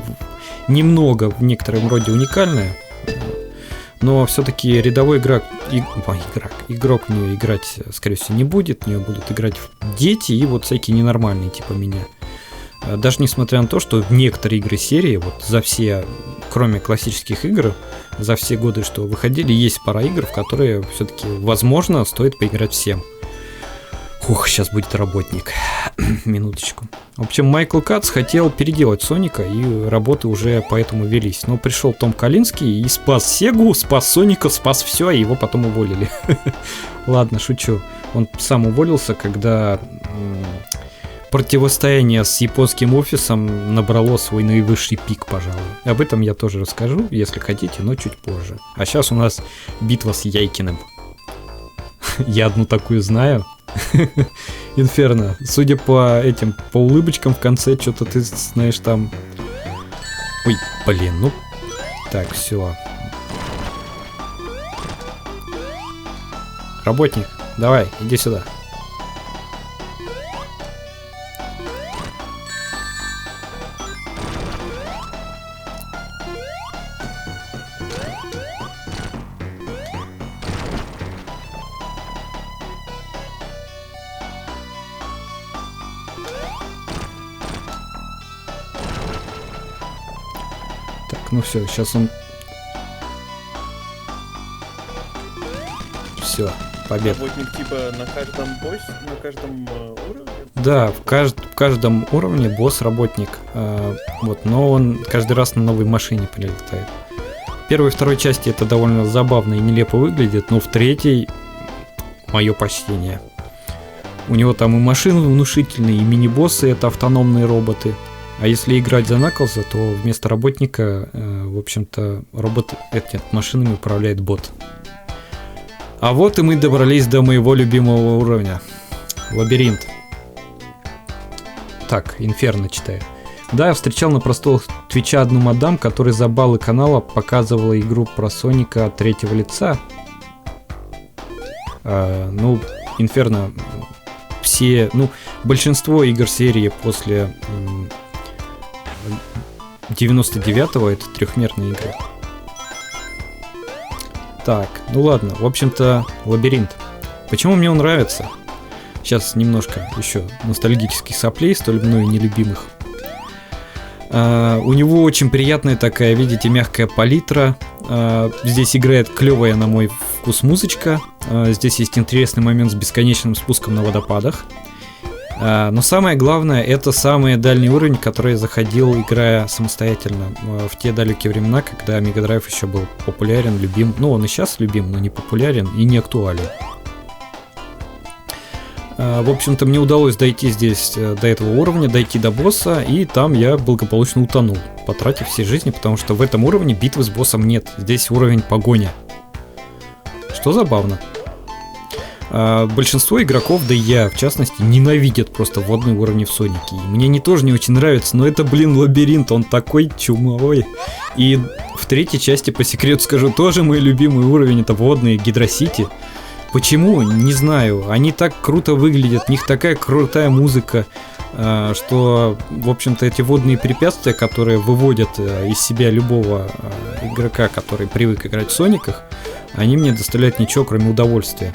немного в некотором роде уникальная, но все-таки рядовой игрок в нее играть, скорее всего, не будет. В нее будут играть дети и вот всякие ненормальные, типа меня. Даже несмотря на то, что некоторые игры серии, вот за все, кроме классических игр, за все годы, что выходили, есть пара игр, в которые все-таки, возможно, стоит поиграть всем. Ух, сейчас будет работник. Минуточку. В общем, Майкл Кац хотел переделать Соника, и работы уже поэтому велись. Но пришел Том Калинский и спас Сегу, спас Соника, спас все, и его потом уволили. Ладно, шучу. Он сам уволился, когда противостояние с японским офисом набрало свой наивысший пик, пожалуй. Об этом я тоже расскажу, если хотите, но чуть позже. А сейчас у нас битва с Яйкиным. Я одну такую знаю. Инферно. Судя по улыбочкам в конце, что-то ты знаешь там. Ой, блин, ну. Так, все. Работник, давай, иди сюда. Ну все, сейчас он... Все, победа. Работник типа на каждом боссе, на каждом уровне? Да, в каждом уровне босс-работник. Вот, но он каждый раз на новой машине прилетает. В первой и второй части это довольно забавно и нелепо выглядит, но в третьей мое почтение. У него там и машины внушительные, и мини-боссы это автономные роботы. А если играть за Наклза, то вместо работника, в общем-то, машинами управляет бот. А вот и мы добрались до моего любимого уровня. Лабиринт. Так, Инферно читаю. Да, я встречал на просторах Твича одну мадам, которая за баллы канала показывала игру про Соника от третьего лица. Ну, Инферно, большинство игр серии после 99-го это трехмерные игры. Так, ну ладно, в общем-то, Лабиринт. Почему мне он нравится? Сейчас немножко еще ностальгических соплей, столь мною нелюбимых. У него очень приятная такая, видите, мягкая палитра. Здесь играет клевая, на мой вкус, музычка. Здесь есть интересный момент с бесконечным спуском на водопадах. Но самое главное, это самый дальний уровень, который я заходил, играя самостоятельно в те далекие времена, когда Mega Drive еще был популярен, любим. Ну, он и сейчас любим, но не популярен и не актуален. В общем-то, мне удалось дойти здесь до этого уровня, дойти до босса, и там я благополучно утонул, потратив все жизни, потому что в этом уровне битвы с боссом нет. Здесь уровень погоня. Что забавно. Большинство игроков, да и я, в частности, ненавидят просто водные уровни в Сонике. И мне они тоже не очень нравятся, но это, лабиринт, он такой чумовой. И в третьей части, по секрету скажу, тоже мой любимый уровень, это водные Гидросити. Почему? Не знаю. Они так круто выглядят, у них такая крутая музыка, что, в общем-то, эти водные препятствия, которые выводят из себя любого игрока, который привык играть в Сониках, они мне доставляют ничего, кроме удовольствия.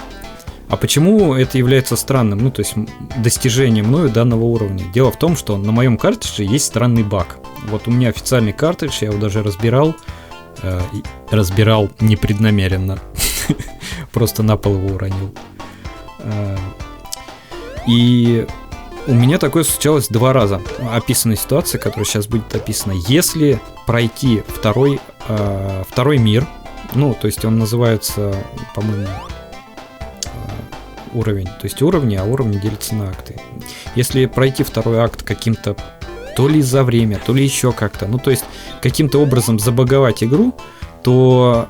А почему это является странным, ну, то есть достижением мною данного уровня? Дело в том, что на моем картридже есть странный баг. Вот у меня официальный картридж, я его даже разбирал непреднамеренно. Просто на пол его уронил. И у меня такое случалось 2 раза. Описана ситуация, которая сейчас будет описана. Если пройти второй мир, ну, то есть он называется, по-моему, уровень. То есть уровни, а уровни делятся на акты. Если пройти второй акт каким-то, то ли за время, то ли еще как-то, ну, то есть каким-то образом забаговать игру, то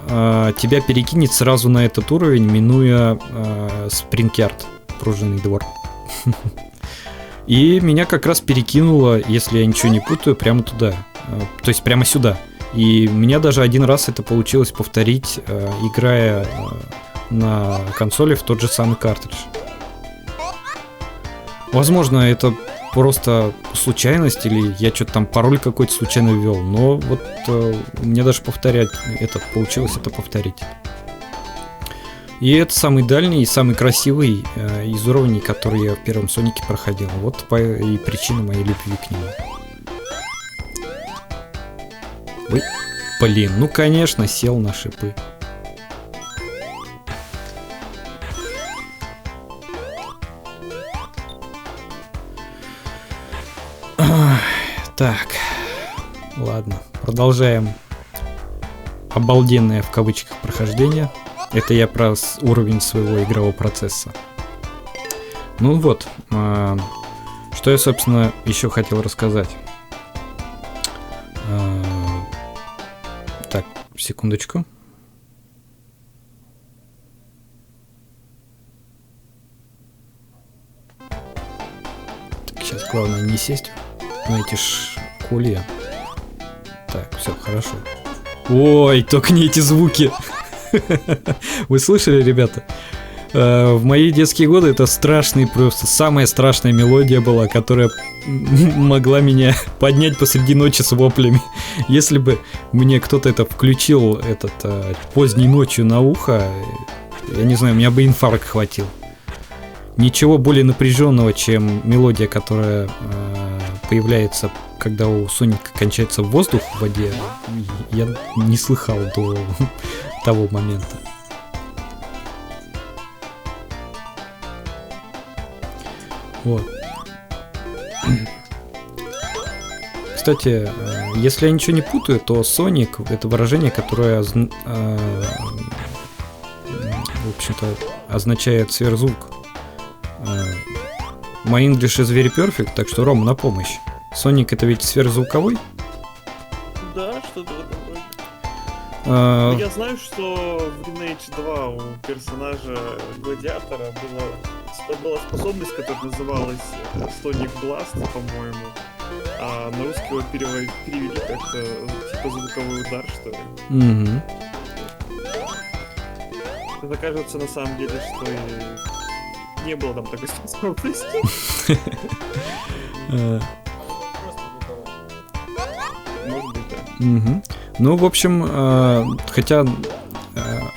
тебя перекинет сразу на этот уровень, минуя спринг-ярд, пружинный двор. И меня как раз перекинуло, если я ничего не путаю, прямо туда. То есть прямо сюда. И у меня даже один раз это получилось повторить, играя на консоли в тот же самый картридж. Возможно, это просто случайность, или я что-то там пароль какой-то случайно ввел, но вот мне даже получилось это повторить. И это самый дальний и самый красивый из уровней, которые я в первом Сонике проходил. Вот и причина моей любви к нему. Ой, блин, ну конечно, сел на шипы. Так, ладно, продолжаем обалденное в кавычках прохождение. Это я про уровень своего игрового процесса. Ну вот, что я, собственно, еще хотел рассказать. Так, секундочку. Так, сейчас главное не сесть на эти колья. Так, все, хорошо. Ой, только не эти звуки. Вы слышали, ребята? В мои детские годы это страшный, просто самая страшная мелодия была, которая могла меня поднять посреди ночи с воплями. Если бы мне кто-то это включил поздней ночью на ухо, я не знаю, меня бы инфаркт хватил. Ничего более напряженного, чем мелодия, которая появляется, когда у Соника кончается воздух в воде, я не слыхал до того момента. Вот. Кстати, если я ничего не путаю, то Соник — это выражение, которое, в общем-то, означает сверхзвук. My English is very perfect, так что, Рома, на помощь. Соник — это ведь сверхзвуковой? Да, что-то в этом роде. Я знаю, что в Lineage 2 у персонажа Гладиатора была способность, которая называлась Sonic Blast, по-моему. А на русский его перевели как-то типа звуковой удар, что ли. Угу. Это кажется на самом деле, что и не было там такой способности. Может быть, да. Ну, в общем, хотя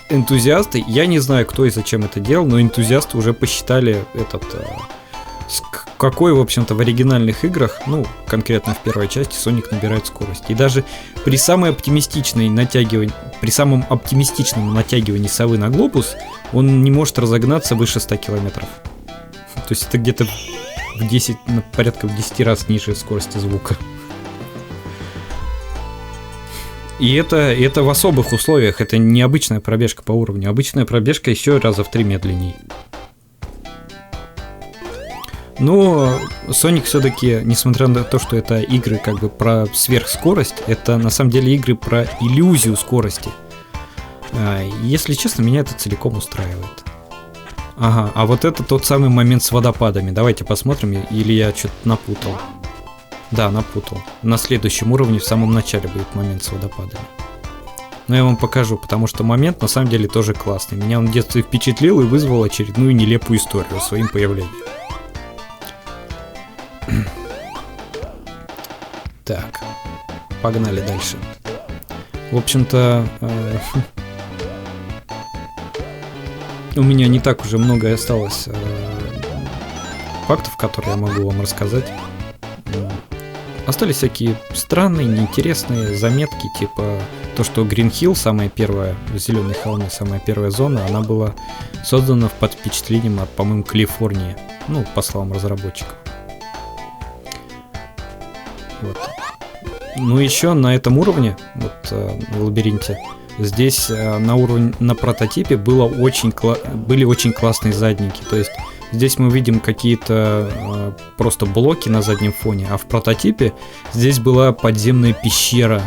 энтузиасты, я не знаю, кто и зачем это делал, но энтузиасты уже посчитали какой, в общем-то, в оригинальных играх, ну, конкретно в первой части, Соник набирает скорость. И даже при самом оптимистичном натягивании совы на глобус, он не может разогнаться выше 100 километров. То есть это где-то порядка в 10 раз ниже скорости звука. И это в особых условиях, это не обычная пробежка по уровню. Обычная пробежка еще раза в 3 медленнее. Но Sonic все-таки, несмотря на то, что это игры как бы про сверхскорость, это на самом деле игры про иллюзию скорости. Если честно, меня это целиком устраивает. Ага, а вот это тот самый момент с водопадами. Давайте посмотрим, или я что-то напутал. Да, напутал. На следующем уровне в самом начале будет момент с водопадами. Но я вам покажу, потому что момент на самом деле тоже классный. Меня он в детстве впечатлил и вызвал очередную нелепую историю своим появлением. Так, погнали дальше. В общем-то, у меня не так уже много осталось фактов, которые я могу вам рассказать. Остались всякие странные, неинтересные заметки, типа то, что Green Hill, самая первая, в Зеленой холме, самая первая зона, она была создана под впечатлением от, по-моему, Калифорнии, ну, по словам разработчиков. Вот. Ну, еще на этом уровне, вот в лабиринте, здесь на прототипе были очень классные задники. То есть здесь мы видим какие-то просто блоки на заднем фоне, а в прототипе здесь была подземная пещера,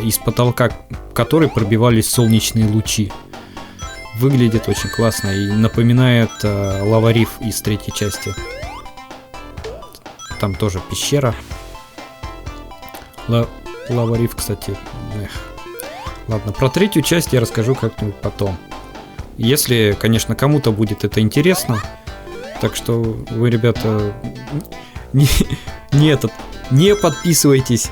из потолка которой пробивались солнечные лучи. Выглядит очень классно и напоминает лава-риф из третьей части. Там тоже пещера. Лава-риф, кстати. Ладно, про третью часть я расскажу как-нибудь потом. Если, конечно, кому-то будет это интересно. Так что вы, ребята, не подписывайтесь.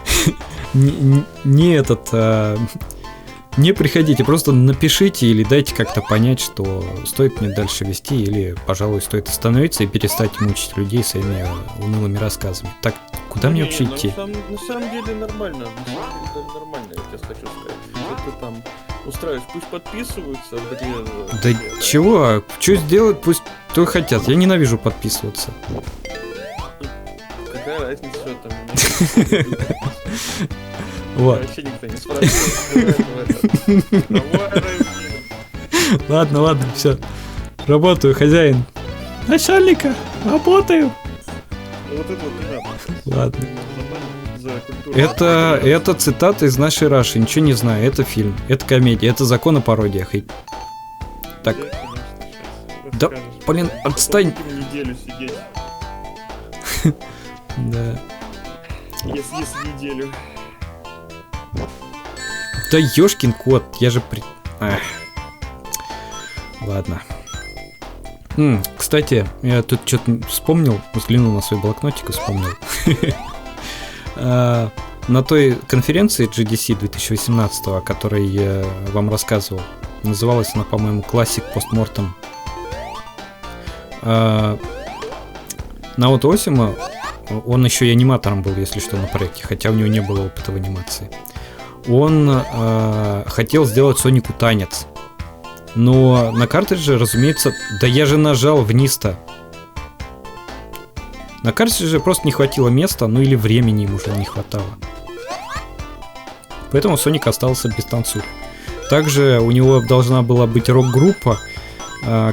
Не приходите, просто напишите или дайте как-то понять, что стоит мне дальше вести, или, пожалуй, стоит остановиться и перестать мучить людей своими унылыми рассказами. Так, куда мне вообще идти? На самом деле нормально, я тебе хочу сказать. Что ты там устраиваешь, пусть подписываются, Да чего? Что сделать, пусть то хотят. Я ненавижу подписываться. Какая разница, что там? Вот. Вообще никто не спрашивает. Ладно, все. Работаю, хозяин. Начальника, работаю. Вот это вот не надо. Ладно. Это цитата из нашей Раши, ничего не знаю, это фильм, это комедия, это закон о пародиях. Так. Да, блин, отстань. Неделю сидеть. Да. Если неделю. Да ёшкин кот, я же Ладно. Кстати, я тут что-то вспомнил, взглянул на свой блокнотик и вспомнил. На той конференции GDC 2018, о которой я вам рассказывал, называлась она, по-моему, Classic Postmortem. Наото Осима, он еще и аниматором был, если что, на проекте, хотя у него не было опыта в анимации. Он хотел сделать Сонику танец. Но на картридже, разумеется... Да я же нажал вниз-то. На картридже просто не хватило места, ну или времени ему уже не хватало. Поэтому Соник остался без танцух. Также у него должна была быть рок-группа,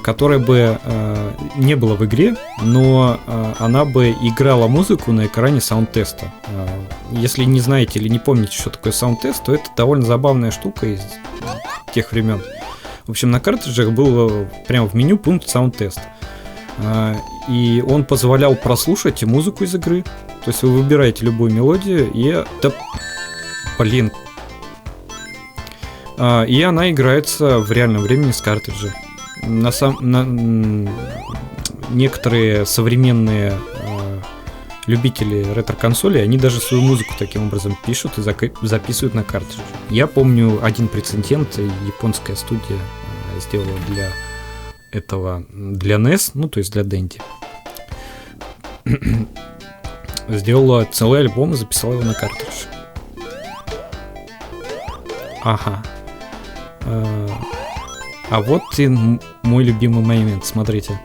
которая бы не была в игре, но она бы играла музыку на экране саунд-теста. Если не знаете или не помните, что такое саунд-тест, то это довольно забавная штука из тех времен. В общем, на картриджах был прямо в меню пункт саунд-тест. И он позволял прослушать музыку из игры. То есть вы выбираете любую мелодию и... Да... Блин. И она играется в реальном времени с картриджа. Некоторые современные любители ретро-консоли, они даже свою музыку таким образом пишут и записывают на картридже. Я помню один прецедент, японская студия сделала для этого, для NES, ну то есть для Dendy. сделала целый альбом и записала его на картридж. Ага. А вот и мой любимый момент, смотрите.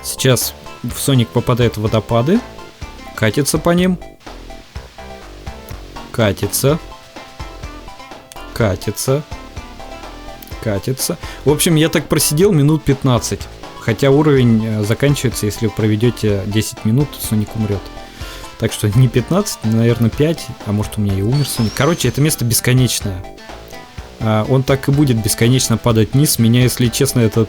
Сейчас Соник попадает в водопады, катится по ним, катится. В общем, я так просидел минут 15. Хотя уровень заканчивается, если вы проведете 10 минут, Соник умрет. Так что не 15, наверное 5, а может у меня и умер Соник. Короче, это место бесконечное. Он так и будет бесконечно падать вниз. Меня, если честно, это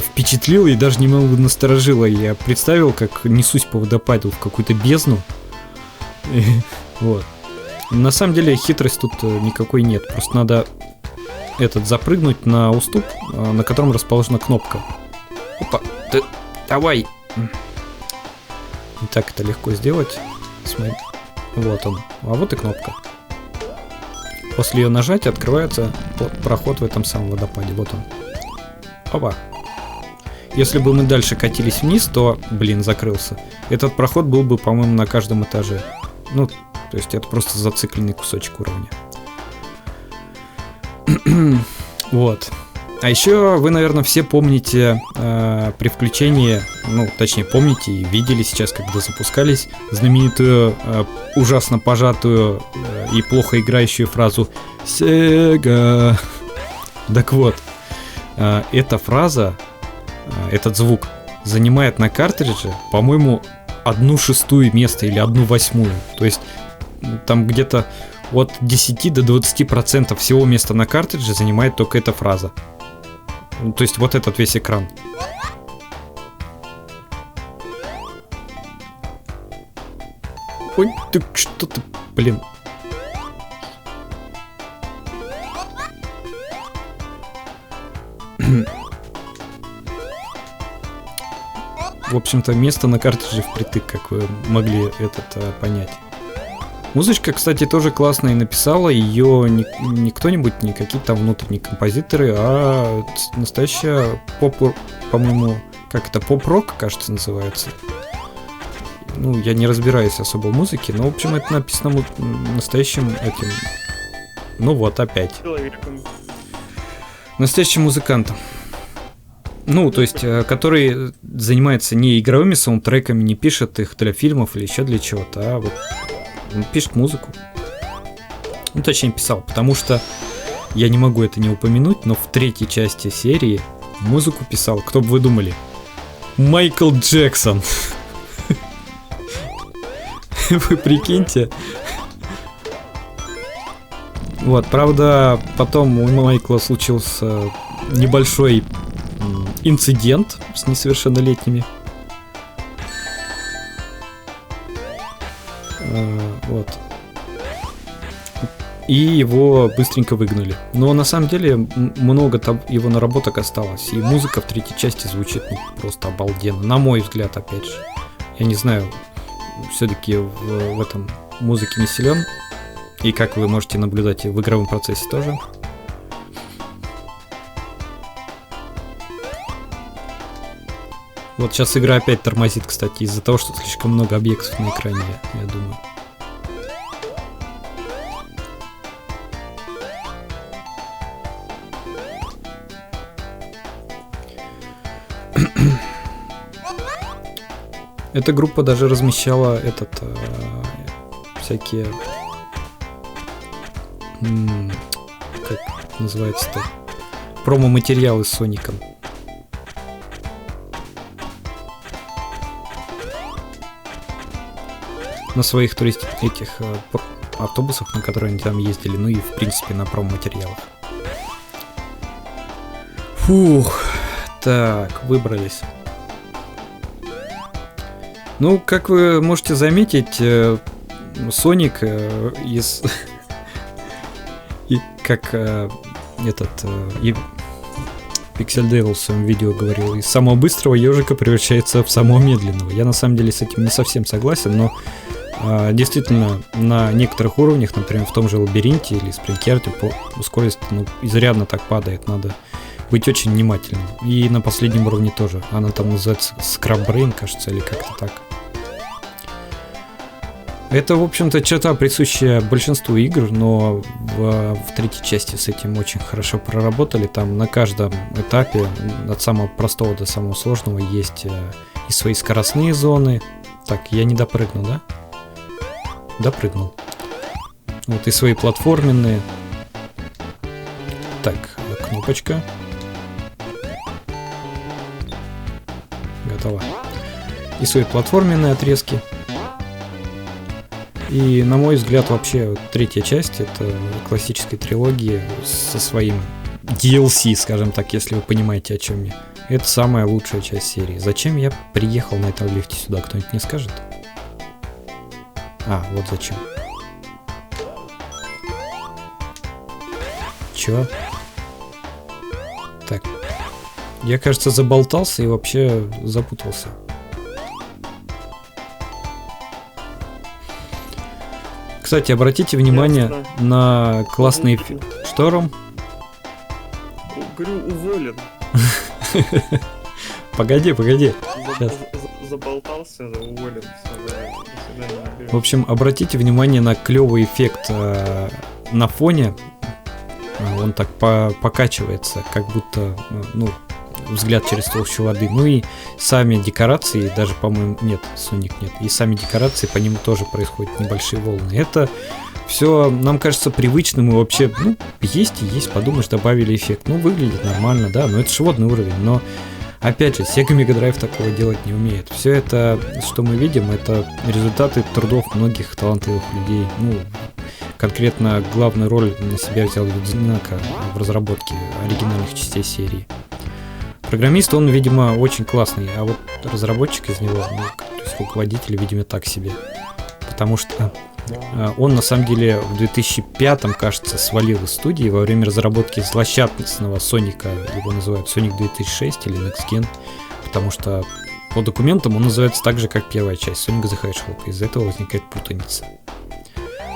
впечатлило и даже немного насторожило. Я представил, как несусь по водопаду в какую-то бездну. Вот. На самом деле хитрость тут никакой нет. Просто надо запрыгнуть на уступ, на котором расположена кнопка. Опа, давай. Не так это легко сделать. Вот он. А вот и кнопка. После ее нажатия открывается проход в этом самом водопаде. Вот он. Опа. Если бы мы дальше катились вниз, то, закрылся. Этот проход был бы, по-моему, на каждом этаже. Ну, то есть это просто зацикленный кусочек уровня. Вот. А еще вы, наверное, все помните при включении, точнее помните и видели сейчас, когда запускались, знаменитую, ужасно пожатую и плохо играющую фразу «Sega». Так вот, эта фраза, этот звук занимает на картридже, по-моему, 1/6 место или 1/8. То есть там где-то от 10 до 20% всего места на картридже занимает только эта фраза. То есть вот этот весь экран. Ой, ты что ты, В общем-то, место на картридже впритык, как вы могли понять. Музычка, кстати, тоже классная и написала ее не кто-нибудь, не какие-то там внутренние композиторы, а настоящая по-моему, поп-рок, кажется, называется. Я не разбираюсь особо в музыке, но, в общем, это написано настоящим этим. Опять. Настоящим музыкантом. То есть, который занимается не игровыми саундтреками, не пишет их для фильмов или еще для чего-то, а вот он пишет музыку. Точнее, писал, потому что я не могу это не упомянуть, но в 3-й части серии музыку писал, кто бы вы думали, Майкл Джексон. Вы прикиньте. Вот, правда, потом у Майкла случился небольшой инцидент с несовершеннолетними. Вот. И его быстренько выгнали. Но на самом деле много там его наработок осталось. И музыка в 3-й части звучит просто обалденно. На мой взгляд, опять же. Я не знаю, все-таки в этом музыке не силен. И как вы можете наблюдать в игровом процессе тоже. Вот сейчас игра опять тормозит, кстати, из-за того, что слишком много объектов на экране, я думаю. Эта группа даже размещала всякие... как называется-то? Промо-материалы с Соником. На своих этих автобусах, на которые они там ездили, и в принципе на промо-материалах. Фух, так, выбрались. Как вы можете заметить, Соник из... И как Pixel Devil в своем видео говорил, из самого быстрого ежика превращается в самого медленного. Я на самом деле с этим не совсем согласен, но действительно на некоторых уровнях, например, в том же лабиринте или спринтерте, скорость изрядно так падает, надо быть очень внимательным. И на последнем уровне тоже. Она там называется Scrub Brain, кажется, или как-то так. Это, в общем-то, черта, присущая большинству игр, но в третьей части с этим очень хорошо проработали. Там на каждом этапе, от самого простого до самого сложного, есть и свои скоростные зоны. Так, я не допрыгнул, да? Допрыгнул. Вот и свои платформенные. Так, кнопочка. Готово. И свои платформенные отрезки. И, на мой взгляд, вообще третья часть — это классической трилогии со своим DLC, скажем так, если вы понимаете, о чем я. Это самая лучшая часть серии. Зачем я приехал на этом лифте сюда, кто-нибудь не скажет? А, вот зачем. Чё? Так. Я, кажется, заболтался и вообще запутался. Кстати, обратите внимание на классный шторм. Говорю, уволен. Погоди. Заболтался, уволен. В общем, обратите внимание на клевый эффект на фоне. Он так покачивается, как будто, ну, взгляд через толщу воды. Ну и сами декорации, даже, по-моему, нет, Sonic нет. И сами декорации, по ним тоже происходят небольшие волны. Это все, нам кажется, привычным и вообще, ну, есть и есть, подумаешь, добавили эффект. Ну, выглядит нормально, да, но это же водный уровень. Но, опять же, Sega Mega Drive такого делать не умеет. Все это, что мы видим, это результаты трудов многих талантливых людей. Ну, конкретно главную роль на себя взял Юдзинака в разработке оригинальных частей серии. Программист, он, видимо, очень классный, а вот разработчик из него, ну, то есть руководитель, видимо, так себе. Потому что он, на самом деле, в 2005-м, кажется, свалил из студии во время разработки злосчастного Соника, его называют Sonic 2006 или Next Gen, потому что по документам он называется так же, как первая часть, Sonic the Hedgehog, из-за этого возникает путаница.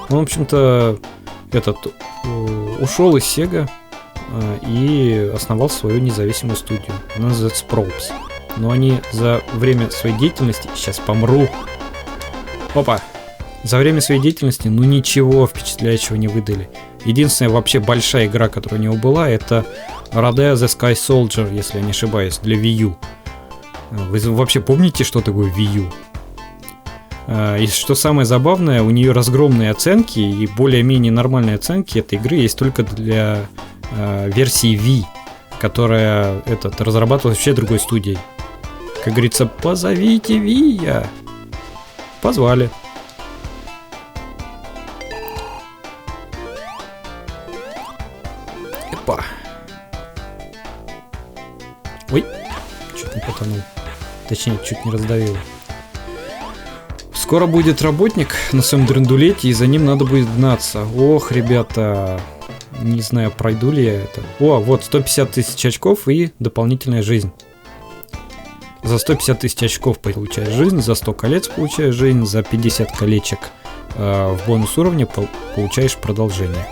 Он, в общем-то, ушел из Sega и основал свою независимую студию. Она называется Probes. Но они за время своей деятельности... Сейчас помру. Опа! За время своей деятельности, ну, ничего впечатляющего не выдали. Единственная вообще большая игра, которая у него была, это Rodea the Sky Soldier, если я не ошибаюсь, для Wii U. Вы вообще помните, что такое Wii U? И что самое забавное, у нее разгромные оценки, и более-менее нормальные оценки этой игры есть только для версии Wii, которая разрабатывалась вообще другой студией. Как говорится, позовите Wii. Позвали. Опа. Ой, чуть не потонул. Точнее, чуть не раздавил. Скоро будет работник на своем драндулете, и за ним надо будет гнаться. Ох, ребята, не знаю, пройду ли я это. О, вот 150 тысяч очков и дополнительная жизнь. За 150 тысяч очков получаешь жизнь, за 100 колец получаешь жизнь, за 50 колечек в бонус уровне получаешь продолжение.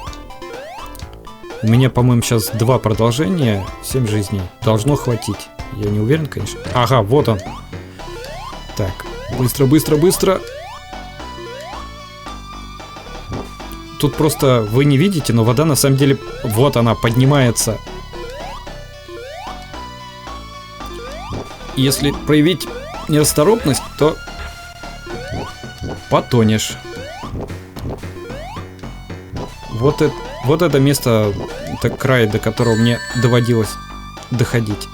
У меня, по-моему, сейчас 2 продолжения, 7 жизней. Должно хватить. Я не уверен, конечно. Ага, вот он. Так, быстро. Тут просто вы не видите, но вода на самом деле... Вот она, поднимается. Если проявить нерасторопность, то потонешь. Вот это место, это край, до которого мне доводилось доходить.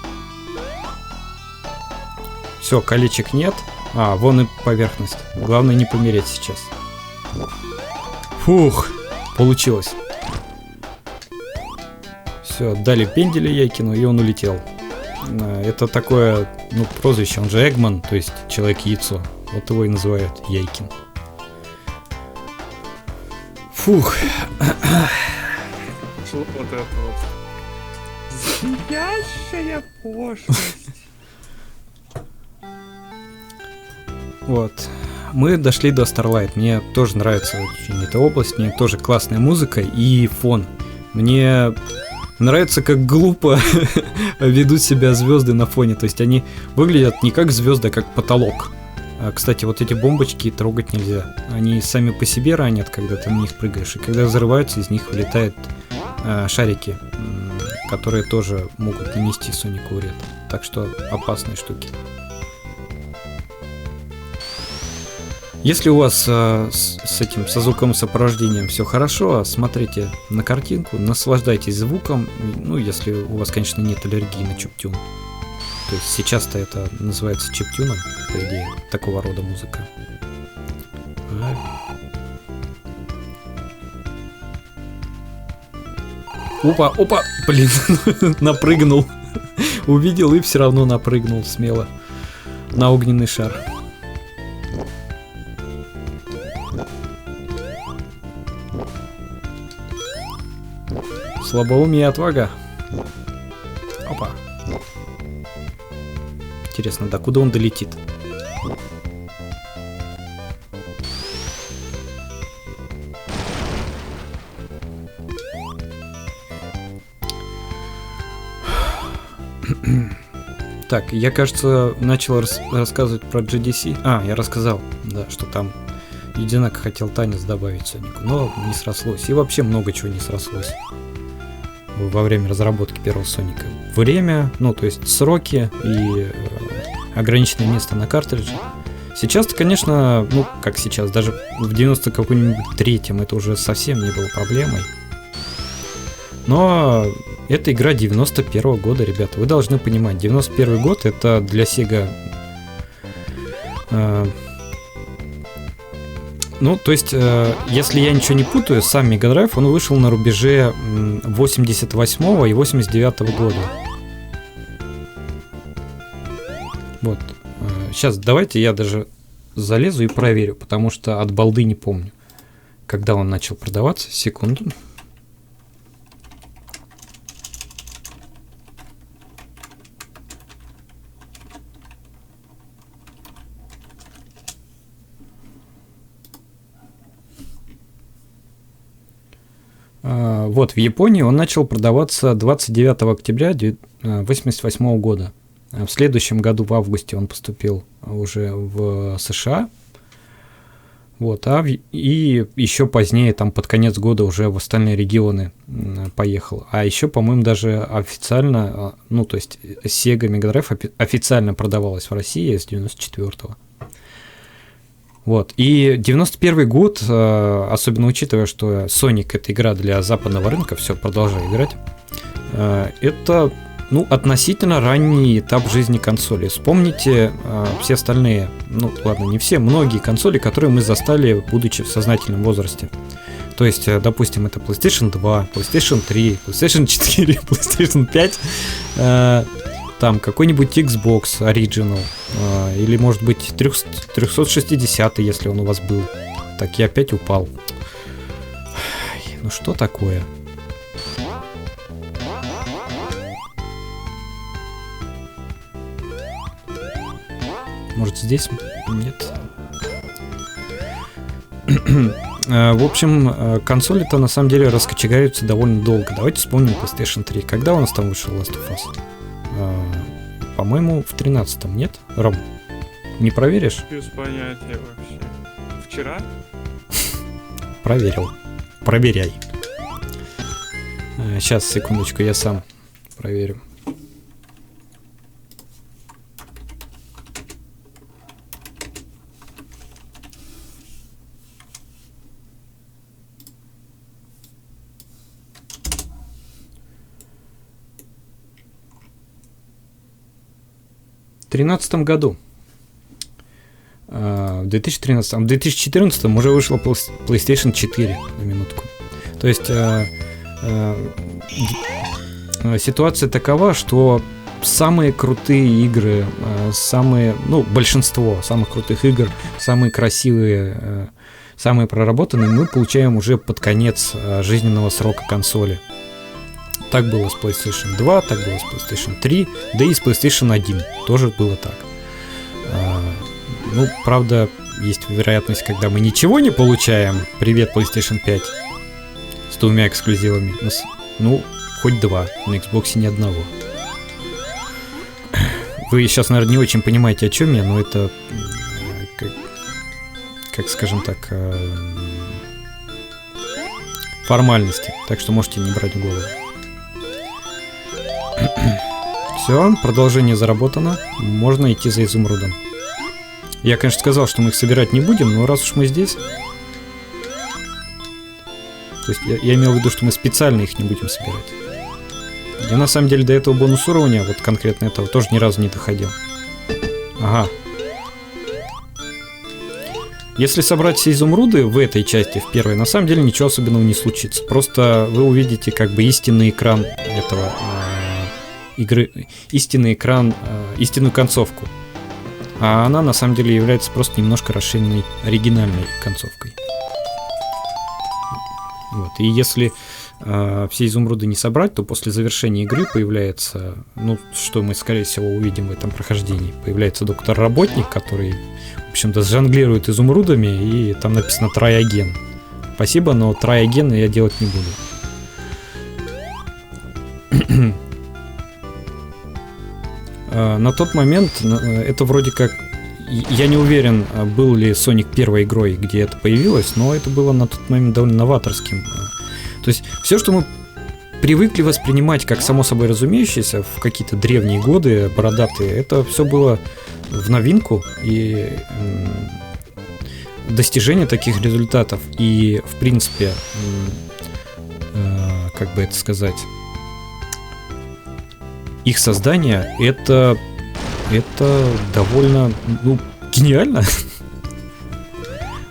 Все, колечек нет. А, вон и поверхность. Главное не помереть сейчас. Фух, получилось. Все, дали пенделя Яйкину, и он улетел. Это такое, ну, прозвище, он же Эгман, то есть Человек-яйцо. Вот его и называют Яйкин. Фух. Вот это вот. Злющая пошлость. Вот. Мы дошли до Starlight. Мне тоже нравится очень эта область. Мне тоже классная музыка и фон. Мне нравится, как глупо ведут себя звезды на фоне. То есть они выглядят не как звезды, а как потолок. Кстати, вот эти бомбочки трогать нельзя. Они сами по себе ранят, когда ты на них прыгаешь. И когда взрываются, из них вылетают шарики, которые тоже могут нанести Сонику вред. Так что опасные штуки. Если у вас с этим, со звуковым сопровождением все хорошо, смотрите на картинку, наслаждайтесь звуком. Ну, если у вас, конечно, нет аллергии на чиптюн. То есть сейчас-то это называется чиптюном, по идее, такого рода музыка. Опа, блин, напрыгнул. Увидел и все равно напрыгнул смело на огненный шар. Слабоумие и отвага. Опа. Интересно, до куда он долетит? Так, я, кажется, начал рассказывать про GDC. Я рассказал, да, что там Единако хотел танец добавить Сонику, но не срослось. И вообще много чего не срослось во время разработки первого Соника. Время, ну то есть сроки и ограниченное место на картридже. Сейчас-то, конечно, ну как сейчас, даже в 93-м это уже совсем не было проблемой. Но это игра 91-го года, ребята. Вы должны понимать, 91-й год это для Sega... Ну, то есть, если я ничего не путаю, сам Mega Drive, он вышел на рубеже 88-го и 89-го года. Вот. Сейчас давайте я даже залезу и проверю, потому что от балды не помню, когда он начал продаваться. Секунду. Вот, в Японии он начал продаваться 29 октября 1988 года. В следующем году, в августе, он поступил уже в США. Вот, и еще позднее, там под конец года, уже в остальные регионы поехал. А еще, по-моему, даже официально, ну, то есть Sega Mega Drive официально продавалась в России с 94-го. Вот. И 91 год, особенно учитывая, что Sonic это игра для западного рынка, все, продолжаю играть, это, ну, относительно ранний этап жизни консоли. Вспомните все остальные, ну ладно, не все, многие консоли, которые мы застали, будучи в сознательном возрасте. То есть, допустим, это PlayStation 2, PlayStation 3, PlayStation 4, PlayStation 5, там какой-нибудь Xbox Original, или может быть 360, если он у вас был. Так, я опять упал. Ну что такое? Может здесь? Нет. В общем, консоли-то на самом деле раскочегаряются довольно долго. Давайте вспомним PlayStation 3. Когда у нас там вышел Last of Us? По-моему, в 13-м, нет? Ром, не проверишь? Без понятия вообще. Вчера? Проверил. Проверяй. Сейчас, секундочку, я сам проверю. В 2013 году. В 2013, в 2014 уже вышла PlayStation 4, на минутку. То есть ситуация такова, что самые крутые игры, большинство самых крутых игр, самые красивые, самые проработанные мы получаем уже под конец жизненного срока консоли. Так было с PlayStation 2, так было с PlayStation 3, да и с PlayStation 1 тоже было так. Ну, правда, есть вероятность, когда мы ничего не получаем. Привет, PlayStation 5. С двумя эксклюзивами. Ну, хоть два. На Xbox ни одного. Вы сейчас, наверное, не очень понимаете, о чем я, но это как скажем так, формальности. Так что можете не брать в голову. Все, продолжение заработано. Можно идти за изумрудом. Я, конечно, сказал, что мы их собирать не будем, но раз уж мы здесь... То есть я имел в виду, что мы специально их не будем собирать. Я на самом деле до этого бонус уровня, вот конкретно этого, тоже ни разу не доходил. Ага. Если собрать все изумруды в этой части, в первой, на самом деле ничего особенного не случится. Просто вы увидите как бы истинный экран этого игры, истинный экран, истинную концовку. А она на самом деле является просто немножко расширенной оригинальной концовкой. Вот. И если все изумруды не собрать, то после завершения игры появляется, ну, что мы, скорее всего, увидим в этом прохождении, появляется доктор-работник, который, в общем-то, жонглирует изумрудами, и там написано «Try again». Спасибо, но «Try again» я делать не буду. На тот момент это вроде как... Я не уверен, был ли Sonic первой игрой, где это появилось, но это было на тот момент довольно новаторским. То есть все, что мы привыкли воспринимать как само собой разумеющееся в какие-то древние годы, бородатые, это все было в новинку, и достижение таких результатов и, в принципе, как бы это сказать, их создание, это довольно, ну, гениально.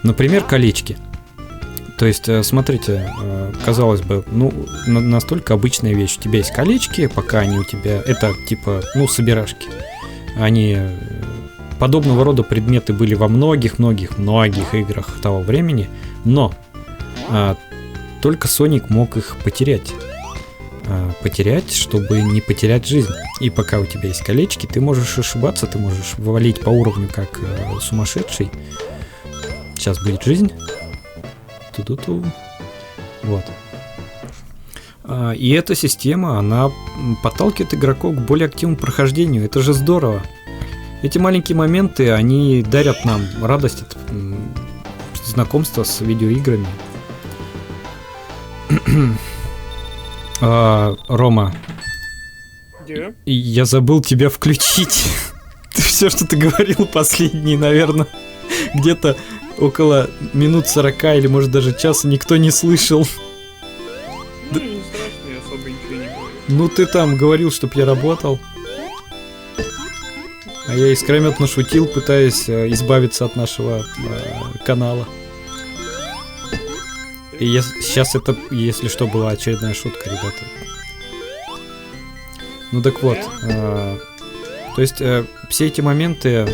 Например, колечки. То есть, смотрите, казалось бы, ну, настолько обычная вещь. У тебя есть колечки, пока они у тебя... Это типа, ну, собирашки. Они... Подобного рода предметы были во многих играх того времени, но только Sonic мог их потерять. Потерять, чтобы не потерять жизнь. И пока у тебя есть колечки, ты можешь ошибаться, ты можешь валить по уровню как сумасшедший. Сейчас будет жизнь. Ту-ду-ту. Вот. И эта система, она подталкивает игроков к более активному прохождению. Это же здорово. Эти маленькие моменты, они дарят нам радость от знакомства с видеоиграми. Рома, я забыл тебя включить. Все, что ты говорил последние, наверное, где-то около минут 40 или может даже часа никто не слышал. Ну, не страшно, я особо ничего не говорю. Ну ты там говорил, чтоб я работал. А я искрометно шутил, пытаясь избавиться от нашего канала. И сейчас это, если что, была очередная шутка, ребята. Ну так вот, то есть все эти моменты,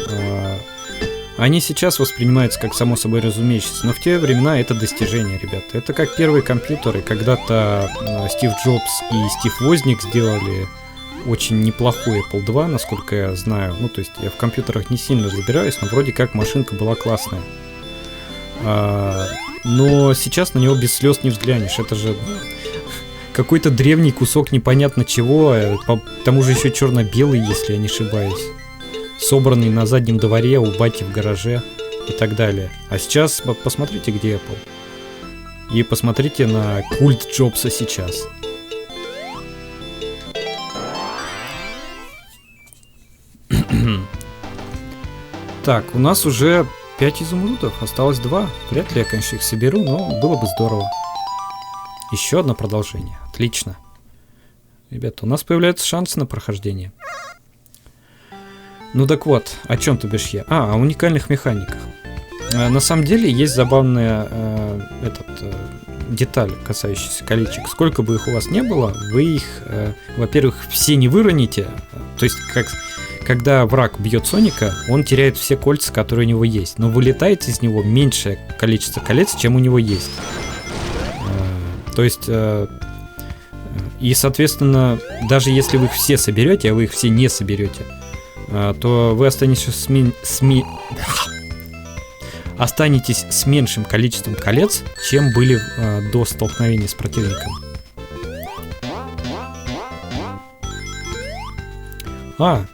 они сейчас воспринимаются как само собой разумеющееся, но в те времена это достижение, ребята. Это как первые компьютеры. Когда-то Стив Джобс и Стив Возник сделали очень неплохой Apple II, насколько я знаю. Ну, то есть я в компьютерах не сильно разбираюсь, но вроде как машинка была классная. Но сейчас на него без слез не взглянешь. Это же какой-то древний кусок непонятно чего, к тому же еще черно-белый, если я не ошибаюсь, собранный на заднем дворе у бати в гараже и так далее. А сейчас посмотрите, где Apple. И посмотрите на культ Джобса сейчас. Так, у нас уже 5 изумрудов, осталось 2. Вряд ли я, конечно, их соберу, но было бы здорово. Еще одно продолжение. Отлично. Ребята, у нас появляются шансы на прохождение. Ну так вот, о чем ты бишь я? О уникальных механиках. На самом деле есть забавная деталь, касающаяся колечек. Сколько бы их у вас не было, вы их, во-первых, все не выроните. То есть, когда враг бьет Соника, он теряет все кольца, которые у него есть. Но вылетает из него меньшее количество колец, чем у него есть. То есть, и, соответственно, даже если вы их все соберете, а вы их все не соберете, то вы останетесь с меньшим количеством колец, чем были до столкновения с противником.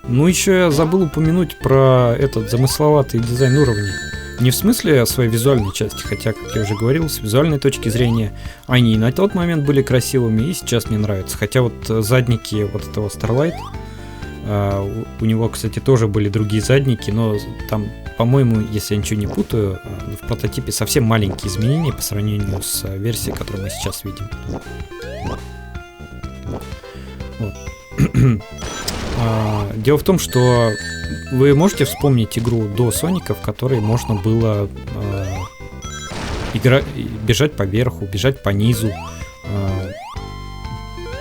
Ну еще я забыл упомянуть про этот замысловатый дизайн уровней. Не в смысле своей визуальной части, хотя, как я уже говорил, с визуальной точки зрения они и на тот момент были красивыми, и сейчас мне нравятся. Хотя вот задники вот этого Starlight, у него, кстати, тоже были другие задники, но там, по-моему, если я ничего не путаю, в прототипе совсем маленькие изменения по сравнению с версией, которую мы сейчас видим. Вот. Дело в том, что вы можете вспомнить игру до Соника, в которой можно было бежать по верху, бежать по низу,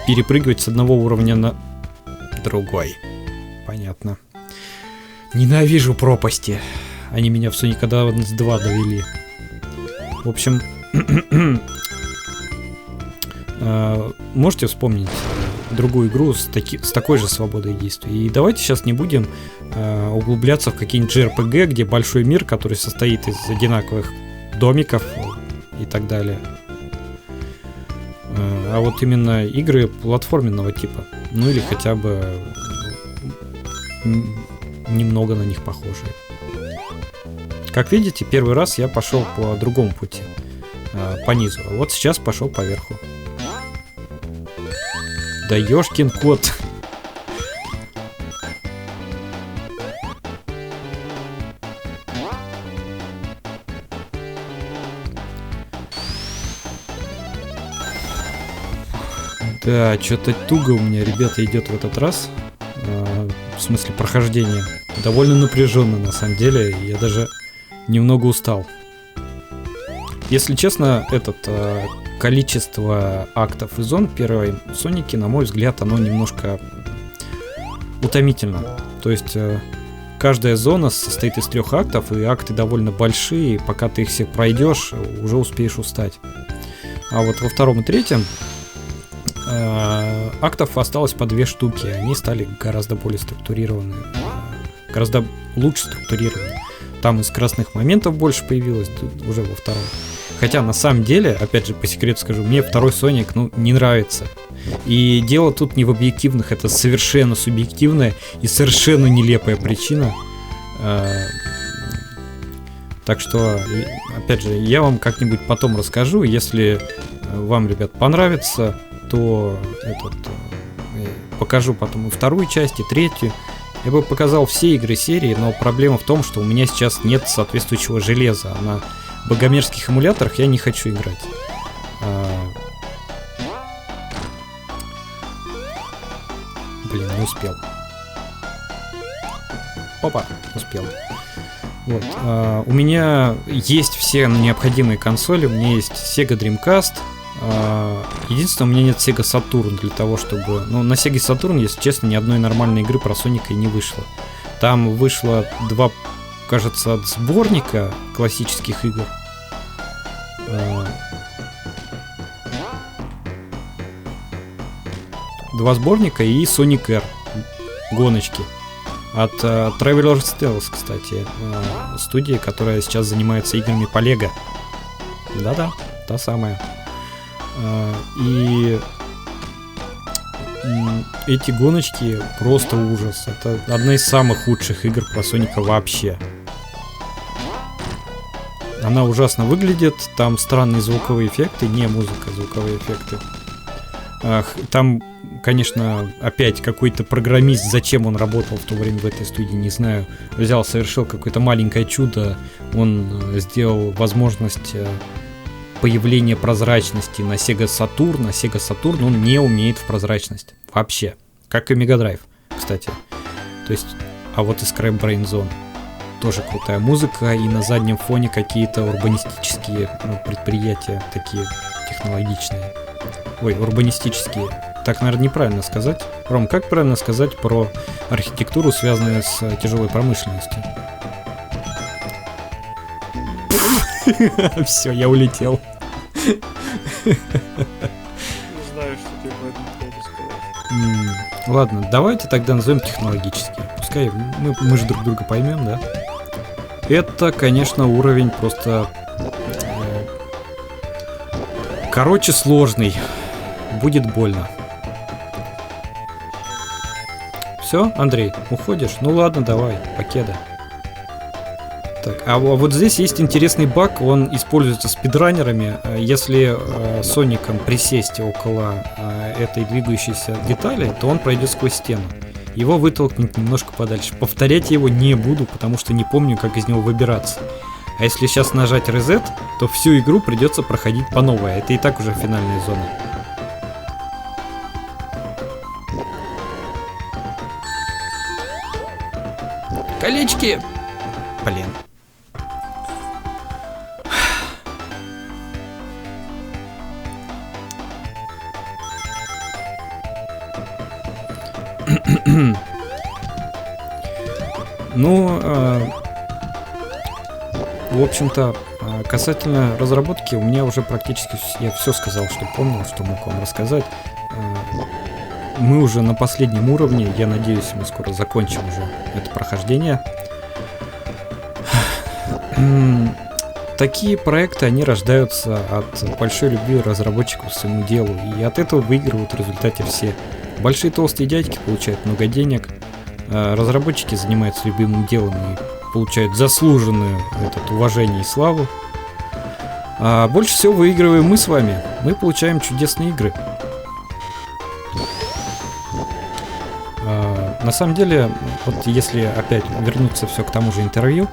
перепрыгивать с одного уровня на другой. Понятно. Ненавижу пропасти. Они меня в Соника 2 довели. В общем, можете вспомнить другую игру с такой же свободой действий. И давайте сейчас не будем углубляться в какие-нибудь JRPG, где большой мир, который состоит из одинаковых домиков и так далее. А вот именно игры платформенного типа. Ну или хотя бы немного на них похожие. Как видите, первый раз я пошел по другому пути. По низу. А вот сейчас пошел по верху. Да ёшкин кот. Да, что-то туго у меня, ребята, идет в этот раз. В смысле прохождения. Довольно напряженно, на самом деле. Я даже немного устал. Если честно, количество актов и зон первой Соники, на мой взгляд, оно немножко утомительно. То есть каждая зона состоит из 3 актов, и акты довольно большие. Пока ты их все пройдешь, уже успеешь устать. А вот во 2 и 3 актов осталось по 2 штуки. Они стали гораздо более структурированы, гораздо лучше структурированы. Там из красных моментов больше появилось уже во 2. Хотя на самом деле, опять же по секрету скажу, мне 2 Соник не нравится. И дело тут не в объективных, это совершенно субъективная и совершенно нелепая причина. Так что, опять же, я вам как-нибудь потом расскажу. Если вам, ребят, понравится, то покажу потом и 2 часть, и 3. Я бы показал все игры серии, но проблема в том, что у меня сейчас нет соответствующего железа. На богомерзких эмуляторах я не хочу играть. Блин, не успел. Опа, успел. Вот. У меня есть все необходимые консоли. У меня есть Sega Dreamcast. Единственное, у меня нет Sega Saturn для того, чтобы... на Sega Saturn, если честно, ни одной нормальной игры про Соника и не вышло. Там вышло 2, кажется, сборника классических игр. 2 сборника и Sonic R. Гоночки. От Traveler's Tales, кстати. Студии, которая сейчас занимается играми по Лего. Да-да, та самая. И эти гоночки просто ужас. Это одна из самых худших игр про Соника вообще. Она ужасно выглядит, там странные звуковые эффекты, не музыка, звуковые эффекты. Там, конечно, опять какой-то программист, зачем он работал в то время в этой студии, не знаю, совершил какое-то маленькое чудо. Он сделал возможность появления прозрачности на Sega Saturn. На Sega Saturn он не умеет в прозрачность вообще, как и Mega Drive, кстати. То есть, а вот и Scrap Brain Zone тоже крутая музыка, и на заднем фоне какие-то урбанистические предприятия, такие технологичные. Ой, урбанистические. Так, наверное, неправильно сказать. Ром, как правильно сказать про архитектуру, связанную с тяжелой промышленностью? Все, я улетел. Не знаю, что тебе по этому поводу сказать. Ладно, давайте тогда назовем технологические. Пускай мы же друг друга поймем, да? Это, конечно, уровень просто... Короче, сложный. Будет больно. Все, Андрей, уходишь? Ну ладно, давай, покеда. Так, а вот здесь есть интересный баг, он используется спидранерами. Если Соником присесть около этой двигающейся детали, то он пройдет сквозь стену. Его вытолкнут немножко подальше. Повторять его не буду, потому что не помню, как из него выбираться. А если сейчас нажать Reset, то всю игру придется проходить по новой. Это и так уже финальная зона. Колечки! Блин. Ну, в общем-то, касательно разработки, у меня уже практически я все сказал, что помнил, что мог вам рассказать. Мы уже на последнем уровне, я надеюсь, мы скоро закончим уже это прохождение. Такие проекты, они рождаются от большой любви разработчиков к своему делу, и от этого выигрывают в результате все. Большие толстые дядьки получают много денег, разработчики занимаются любимым делом и получают заслуженное уважение и славу. А больше всего выигрываем мы с вами. Мы получаем чудесные игры. На самом деле, вот если опять вернуться все к тому же интервью,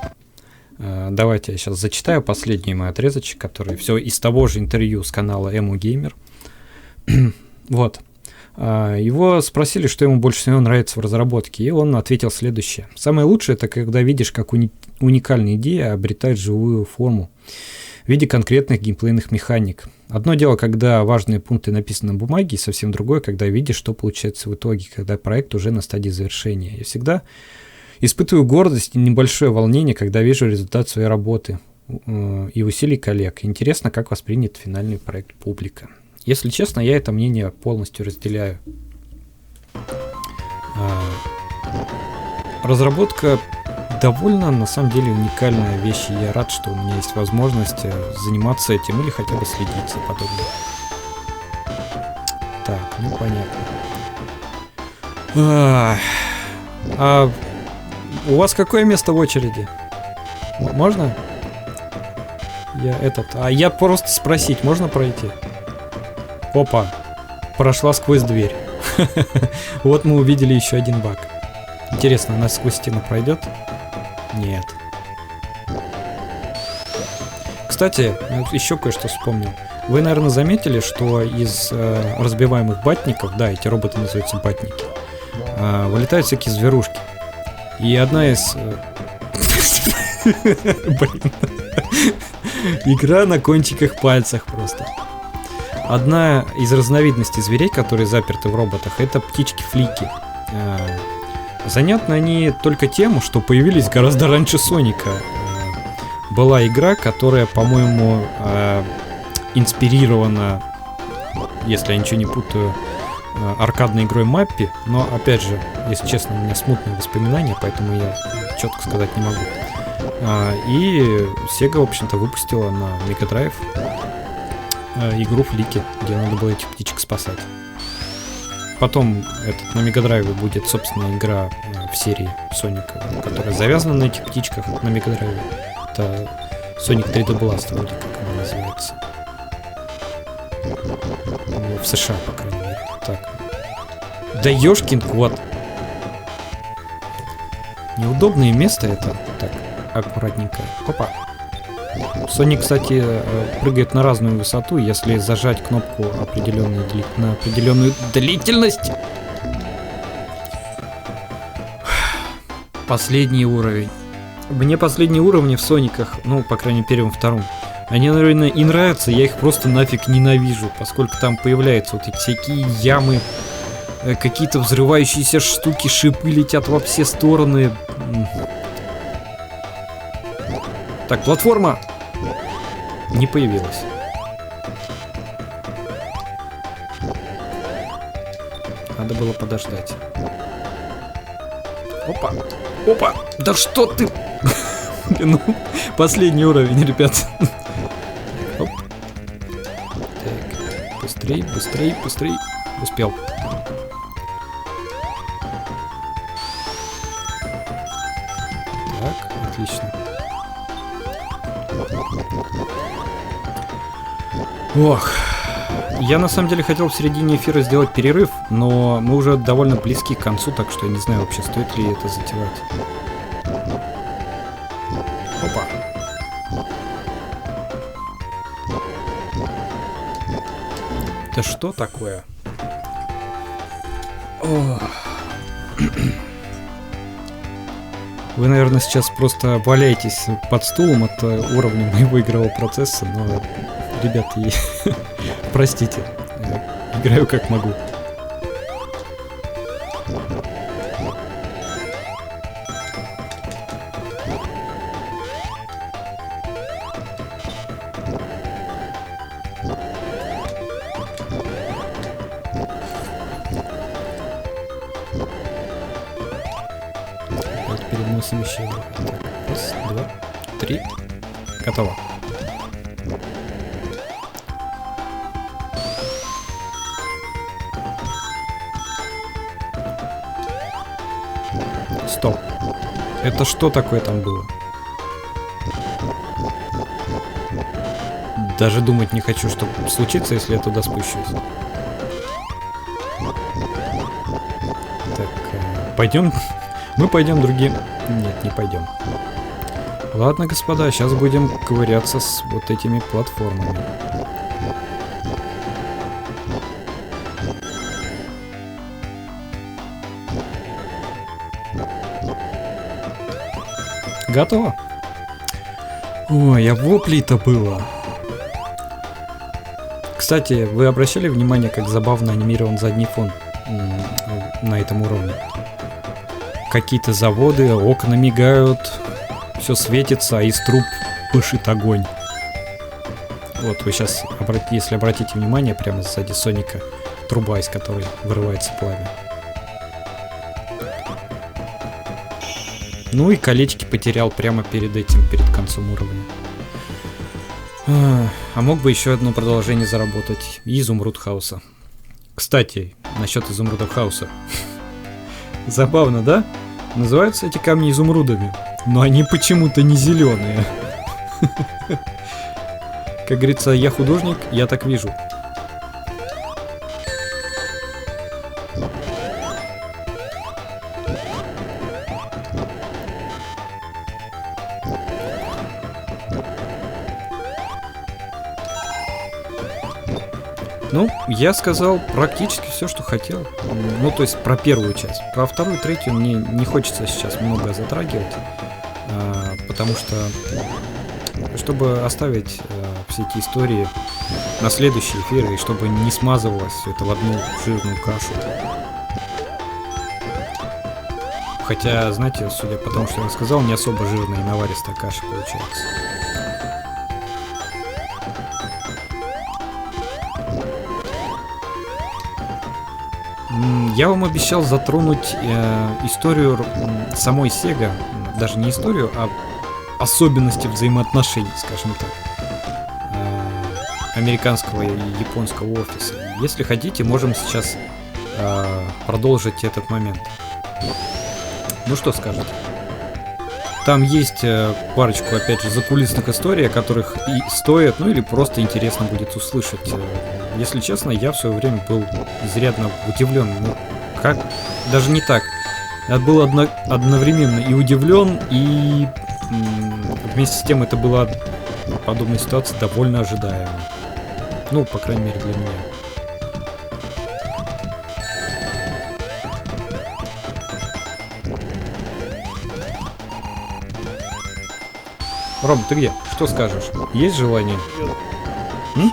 давайте я сейчас зачитаю последний мой отрезочек, который все из того же интервью с канала Emu Gamer. Вот. Его спросили, что ему больше всего нравится в разработке, и он ответил следующее. Самое лучшее — это когда видишь, как уникальная идея обретает живую форму в виде конкретных геймплейных механик. Одно дело, когда важные пункты написаны на бумаге, и совсем другое, когда видишь, что получается в итоге, когда проект уже на стадии завершения. Я всегда испытываю гордость и небольшое волнение, когда вижу результат своей работы и усилий коллег. Интересно, как воспринят финальный проект публика. Если честно, я это мнение полностью разделяю. Разработка довольно, на самом деле, уникальная вещь, и я рад, что у меня есть возможность заниматься этим или хотя бы следить за подобным. Так, ну понятно. А у вас какое место в очереди? Можно? Я просто спросить, можно пройти? Опа, прошла сквозь дверь. Вот мы увидели еще один баг. Интересно, она сквозь стену пройдет? Нет. Кстати, еще кое-что вспомнил. Вы, наверное, заметили, что из разбиваемых батников, да, эти роботы называются батники, вылетают всякие зверушки. И одна из... Блин. Игра на кончиках пальцах просто. Одна из разновидностей зверей, которые заперты в роботах, это птички-флики. Занятны они только тем, что появились гораздо раньше Соника. Была игра, которая, по-моему, инспирирована, если я ничего не путаю, аркадной игрой Маппи. Но, опять же, если честно, у меня смутные воспоминания, поэтому я четко сказать не могу. И Sega, в общем-то, выпустила на Mega Drive игру Флики, где надо было этих птичек спасать. Потом на Mega Drive будет, собственно, игра в серии Соника, которая завязана на этих птичках на Mega Drive. Это Sonic 3D Blast, вроде как она называется. В США, по крайней мере. Так. Да ёшкин кот! Неудобное место это. Так, аккуратненько. Опа. Соник, кстати, прыгает на разную высоту, если зажать кнопку на определенную длительность. Последний уровень. Мне последние уровни в Сониках, ну, по крайней мере, первом, втором, они, наверное, и нравятся, я их просто нафиг ненавижу, поскольку там появляются вот эти всякие ямы, какие-то взрывающиеся штуки, шипы летят во все стороны. Так, платформа не появилась. Надо было подождать. Опа, опа, да что ты? Ну, последний уровень, ребят. Оп. Так, быстрей, быстрей, быстрей. Успел. Так, отлично. Ох, я на самом деле хотел в середине эфира сделать перерыв, но мы уже довольно близки к концу, так что я не знаю вообще, стоит ли это затевать. Опа. Это что такое? Ох. Вы, наверное, сейчас просто валяетесь под стулом от уровня моего игрового процесса, но, ребята, простите, играю как могу. Вот переносим еще. Так, раз, два, три. Готово. Стоп. Это что такое там было? Даже думать не хочу, что случится, если я туда спущусь. Так, пойдем. Мы пойдем другим. Нет, не пойдем. Ладно, господа, сейчас будем ковыряться с вот этими платформами. Готово. Ой, а вопли-то было. Кстати, вы обращали внимание, как забавно анимирован задний фон на этом уровне? Какие-то заводы, окна мигают, все светится, а из труб пышет огонь. Вот вы сейчас, если обратите внимание, прямо сзади Соника труба, из которой вырывается пламя. Ну и колечки потерял прямо перед этим, перед концом уровня. А мог бы еще одно продолжение заработать. И изумруд хаоса. Кстати, насчет изумруда хаоса. Забавно, да? Называются эти камни изумрудами, но они почему-то не зеленые. Как говорится, я художник, я так вижу. Ну, я сказал практически все, что хотел. Ну, то есть про первую часть. Про вторую, третью мне не хочется сейчас много затрагивать, потому что, чтобы оставить все эти истории на следующие эфиры, и чтобы не смазывалось все это в одну жирную кашу. Хотя, знаете, судя по тому, что я сказал, не особо жирная и наваристая каша получается. Я вам обещал затронуть историю самой Sega, даже не историю, а особенности взаимоотношений, скажем так, американского и японского офиса. Если хотите, можем сейчас продолжить этот момент. Ну что скажете? Там есть парочку, опять же, закулисных историй, о которых и стоит, ну или просто интересно будет услышать. Если честно, я в свое время был изрядно удивлен. Ну, как? Даже не так. Я был одновременно и удивлен, и вместе с тем это была подобная ситуация довольно ожидаема. Ну, по крайней мере, для меня. Ром, ты где? Что скажешь? Есть желание? Да.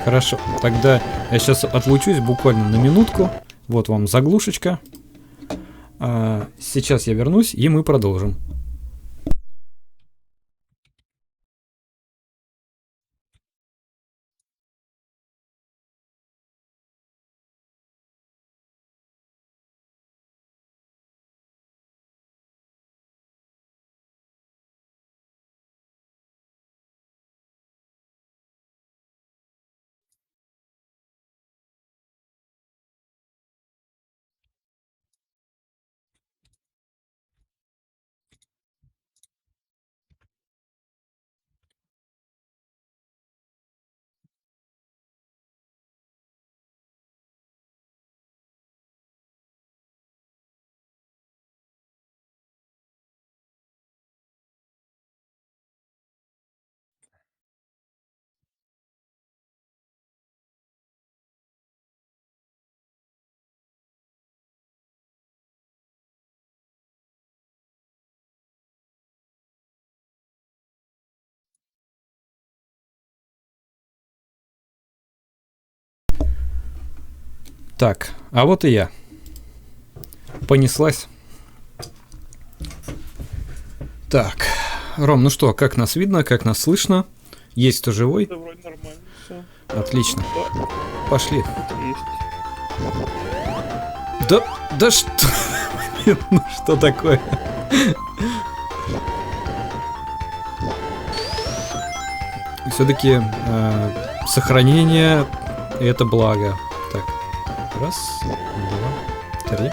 Хорошо, тогда я сейчас отлучусь буквально на минутку. Вот вам заглушечка. Сейчас я вернусь, и мы продолжим. Так, а вот и я. Понеслась. Так, Ром, ну что, как нас видно, как нас слышно? Есть кто живой? Да, вроде нормально, все. Отлично. Да, Пошли. есть. Да что? Ну что такое? Все-таки сохранение — это благо. Так, раз, два, три.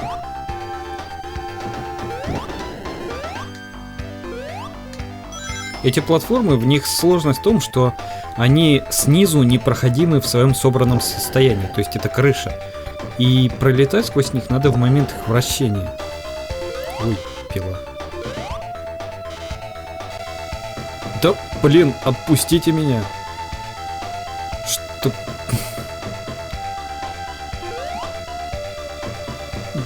Эти платформы, в них сложность в том, что они снизу непроходимы в своем собранном состоянии, то есть это крыша. И пролетать сквозь них надо в момент их вращения. Ой, пила. Да, блин, отпустите меня. Что?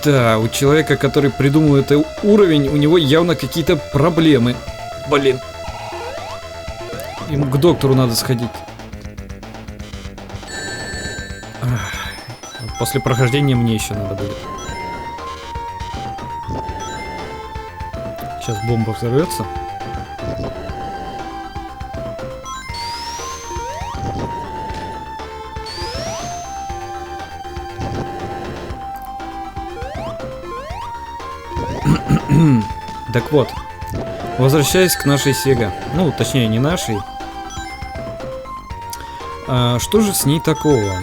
Да, у человека, который придумал этот уровень, у него явно какие-то проблемы. Блин. Ему к доктору надо сходить. После прохождения мне еще надо будет. Сейчас бомба взорвется. Так вот, возвращаясь к нашей Sega. Ну, точнее, не нашей. Что же с ней такого?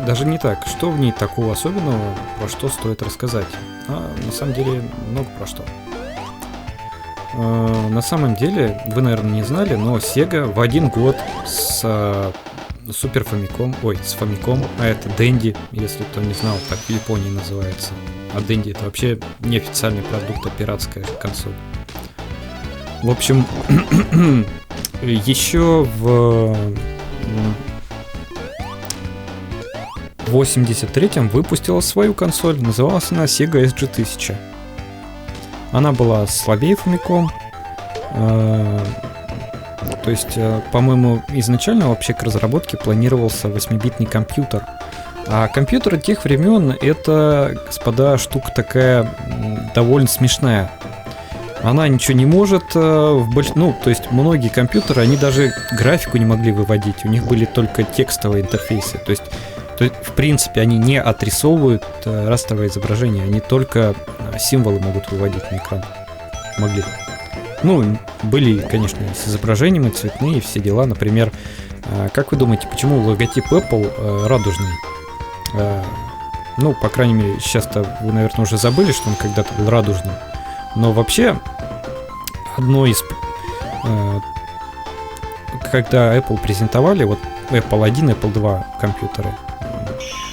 Даже не так. Что в ней такого особенного, про что стоит рассказать? На самом деле, много про что. На самом деле, вы, наверное, не знали, но Sega в один год с Super Famicom, с Famicom, а это Dendy, если кто не знал, так в Японии называется. А Dendy — это вообще неофициальный продукт, а пиратская консоль. В общем, еще в 83-м выпустила свою консоль, называлась она Sega SG-1000. Она была слабее Famicom. То есть, по-моему, изначально вообще к разработке планировался 8-битный компьютер. А компьютеры тех времен — это, господа, штука такая довольно смешная. Она ничего не может, то есть многие компьютеры, они даже графику не могли выводить, у них были только текстовые интерфейсы. То есть в принципе, они не отрисовывают растровое изображение, они только символы могут выводить на экран. Могли. Ну, были, конечно, с изображением и цветные, и все дела. Например, как вы думаете, почему логотип Apple радужный? Ну, по крайней мере, сейчас-то вы, наверное, уже забыли, что он когда-то был радужным. Но вообще, одно из... Когда Apple презентовали, вот Apple 1, Apple 2 компьютеры,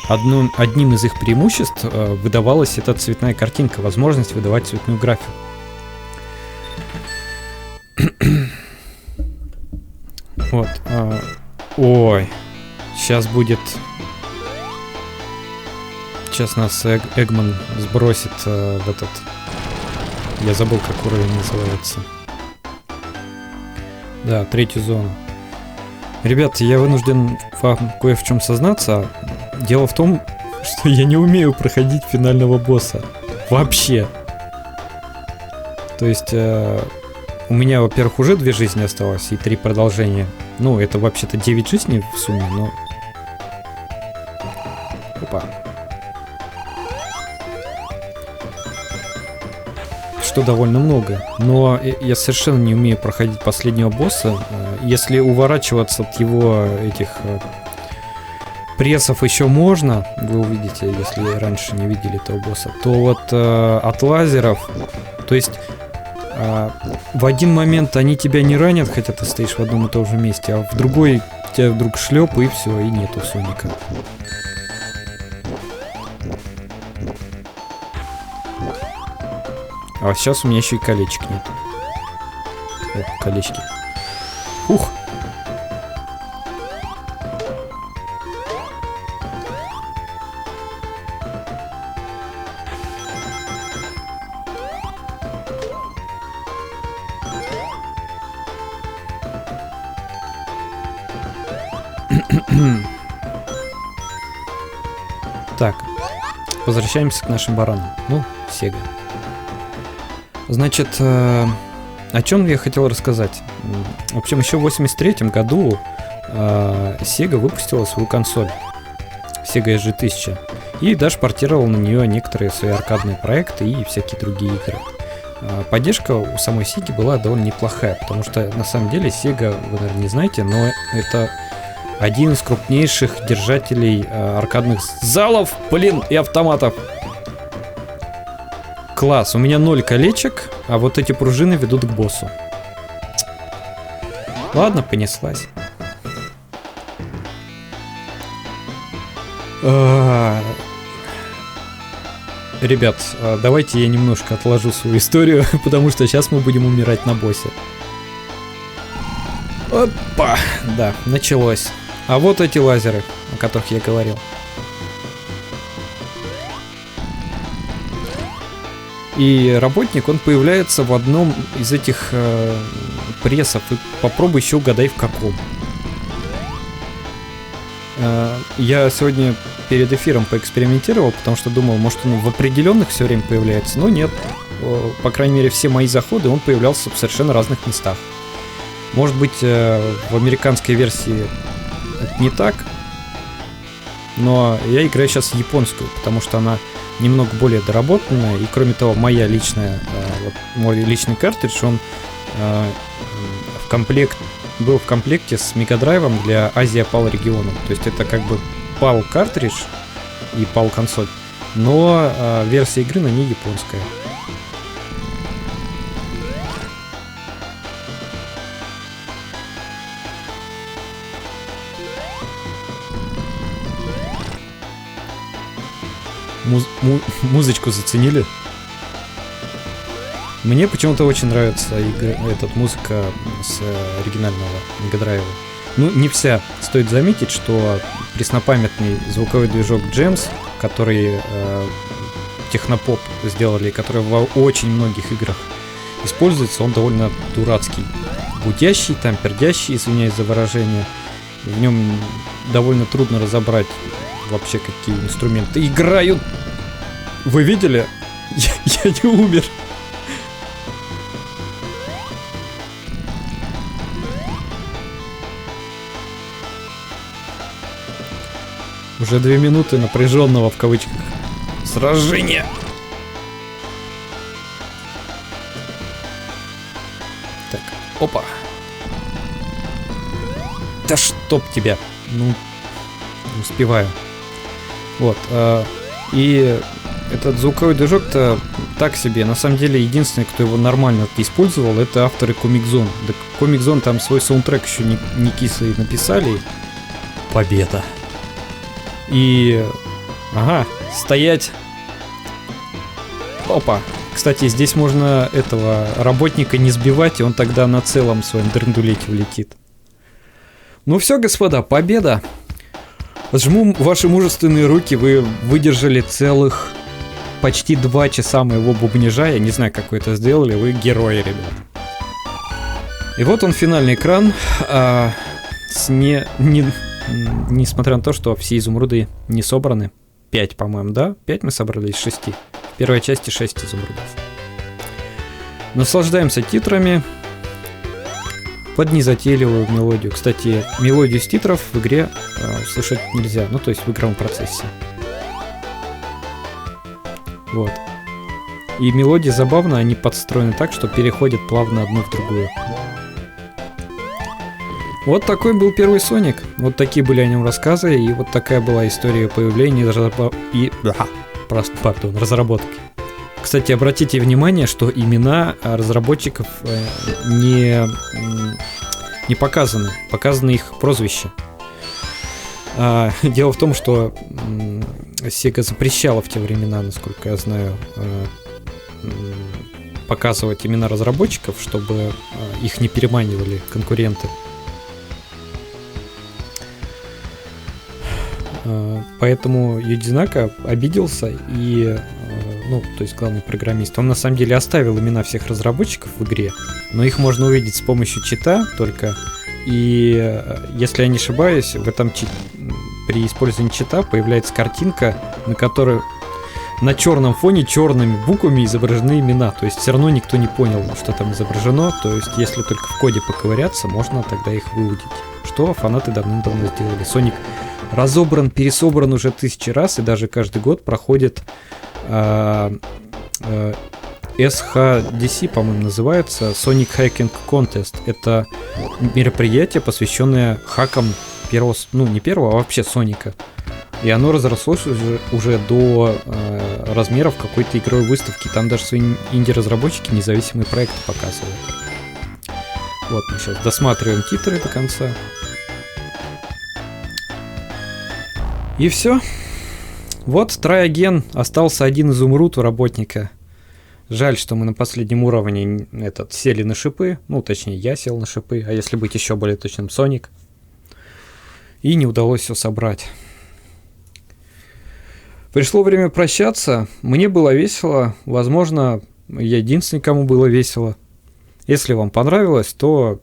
одним из их преимуществ выдавалась эта цветная картинка, возможность выдавать цветную графику. Вот. Ой, сейчас будет... Сейчас нас Эгман сбросит в этот... Я забыл, как уровень называется. Да, 3-ю зону. Ребята, я вынужден вам кое в чем сознаться. Дело в том, что я не умею проходить финального босса. Вообще. То есть у меня, во-первых, уже 2 жизни осталось и 3 продолжения. Ну, это вообще-то 9 жизней в сумме, но... Опа. Что довольно много. Но я совершенно не умею проходить последнего босса. Если уворачиваться от его этих прессов еще можно, вы увидите, если раньше не видели этого босса, то вот от лазеров, то есть в один момент они тебя не ранят, хотя ты стоишь в одном и том же месте, а в другой тебя вдруг шлеп, и все, и нету Соника. А сейчас у меня еще и колечек нет. О, колечки. Ух! Так, возвращаемся к нашим баранам. Ну, Sega. Значит, о чем я хотел рассказать? В общем, еще в 1983 году Sega выпустила свою консоль Sega SG-1000 и даже портировала на нее некоторые свои аркадные проекты и всякие другие игры. Поддержка у самой Sega была довольно неплохая, потому что на самом деле Sega, вы, наверное, не знаете, но это один из крупнейших держателей аркадных залов, и автоматов. Класс, у меня 0 колечек, а вот эти пружины ведут к боссу. Ладно, понеслась. Ребят, давайте я немножко отложу свою историю, потому что сейчас мы будем умирать на боссе. Опа! Да, началось. А вот эти лазеры, о которых я говорил. И работник, он появляется в одном из этих прессов. И попробуй еще угадай, в каком. Я сегодня перед эфиром поэкспериментировал, потому что думал, может, он в определенных все время появляется. Но нет. По крайней мере, все мои заходы он появлялся в совершенно разных местах. Может быть, в американской версии это не так. Но я играю сейчас японскую, потому что она немного более доработанная. И кроме того, мой личный картридж, он был в комплекте с мегадрайвом для Азия PAL региона. То есть это как бы PAL картридж и PAL консоль, но версия игры на ней японская. Музычку заценили? Мне почему-то очень нравится музыка с оригинального мегадрайва. Ну, не вся. Стоит заметить, что преснопамятный звуковой движок Gems, который Технопоп сделали, который в очень многих играх используется, он довольно дурацкий. Гудящий, там пердящий, извиняюсь за выражение. В нем довольно трудно разобрать вообще, какие инструменты играют. Вы видели? Я не умер. Уже 2 минуты напряженного, в кавычках, сражения. Так, опа. Да чтоб тебя. Ну, не успеваю. Вот. И этот звуковой движок-то так себе. На самом деле, единственный, кто его нормально использовал, это авторы Comic Zone. Да, Comic Zone там свой саундтрек еще не кислый написали. Победа. И... Ага, стоять. Опа. Кстати, здесь можно этого работника не сбивать, и он тогда на целом своем драндулете улетит. Ну все, господа, победа. Жму ваши мужественные руки, вы выдержали целых почти 2 часа моего бубнижа. Я не знаю, как вы это сделали, вы герои, ребят. И вот он, финальный экран. Несмотря на то, что все изумруды не собраны. 5, по-моему, да? 5 мы собрали из 6. В первой части 6 изумрудов. Наслаждаемся титрами под незатейливую мелодию. Кстати, мелодию с титров в игре слышать нельзя. Ну, то есть в игровом процессе. Вот. И мелодии забавно, они подстроены так, что переходят плавно одну в другую. Вот такой был первый Соник. Вот такие были о нем рассказы. И вот такая была история появления разработки. Кстати, обратите внимание, что имена разработчиков не показаны. Показаны их прозвища. Дело в том, что Sega запрещала в те времена, насколько я знаю, показывать имена разработчиков, чтобы их не переманивали конкуренты. Поэтому Юдзинака обиделся и, то есть главный программист, он на самом деле оставил имена всех разработчиков в игре, но их можно увидеть с помощью чита только. И если я не ошибаюсь, в этом при использовании чита появляется картинка, на которой на черном фоне черными буквами изображены имена. То есть все равно никто не понял, что там изображено. То есть если только в коде поковыряться, можно тогда их выудить. Что фанаты давным-давно сделали. Sonic разобран, пересобран уже 1000 раз, и даже каждый год проходит SHDC, по-моему, называется Sonic Hacking Contest. Это мероприятие, посвященное хакам первого, ну не первого, а вообще Соника. И оно разрослось уже до размеров какой-то игровой выставки. Там даже свои инди-разработчики независимые проекты показывают. Вот мы сейчас досматриваем титры до конца. И все. Вот, try again. Остался один изумруд у работника. Жаль, что мы на последнем уровне сели на шипы. Ну, точнее, я сел на шипы. А если быть еще более точным, Соник. И не удалось все собрать. Пришло время прощаться. Мне было весело. Возможно, я единственный, кому было весело. Если вам понравилось, то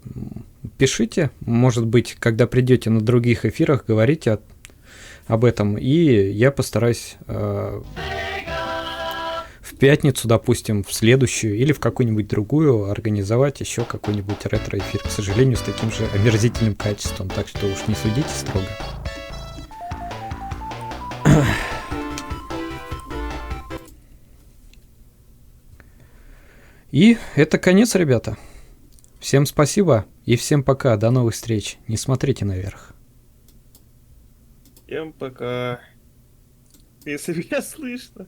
пишите. Может быть, когда придете на других эфирах, говорите об этом. И я постараюсь в пятницу, допустим, в следующую или в какую-нибудь другую организовать еще какой-нибудь ретро-эфир. К сожалению, с таким же омерзительным качеством. Так что уж не судите строго. И это конец, ребята. Всем спасибо и всем пока. До новых встреч. Не смотрите наверх. Всем пока. Если меня слышно.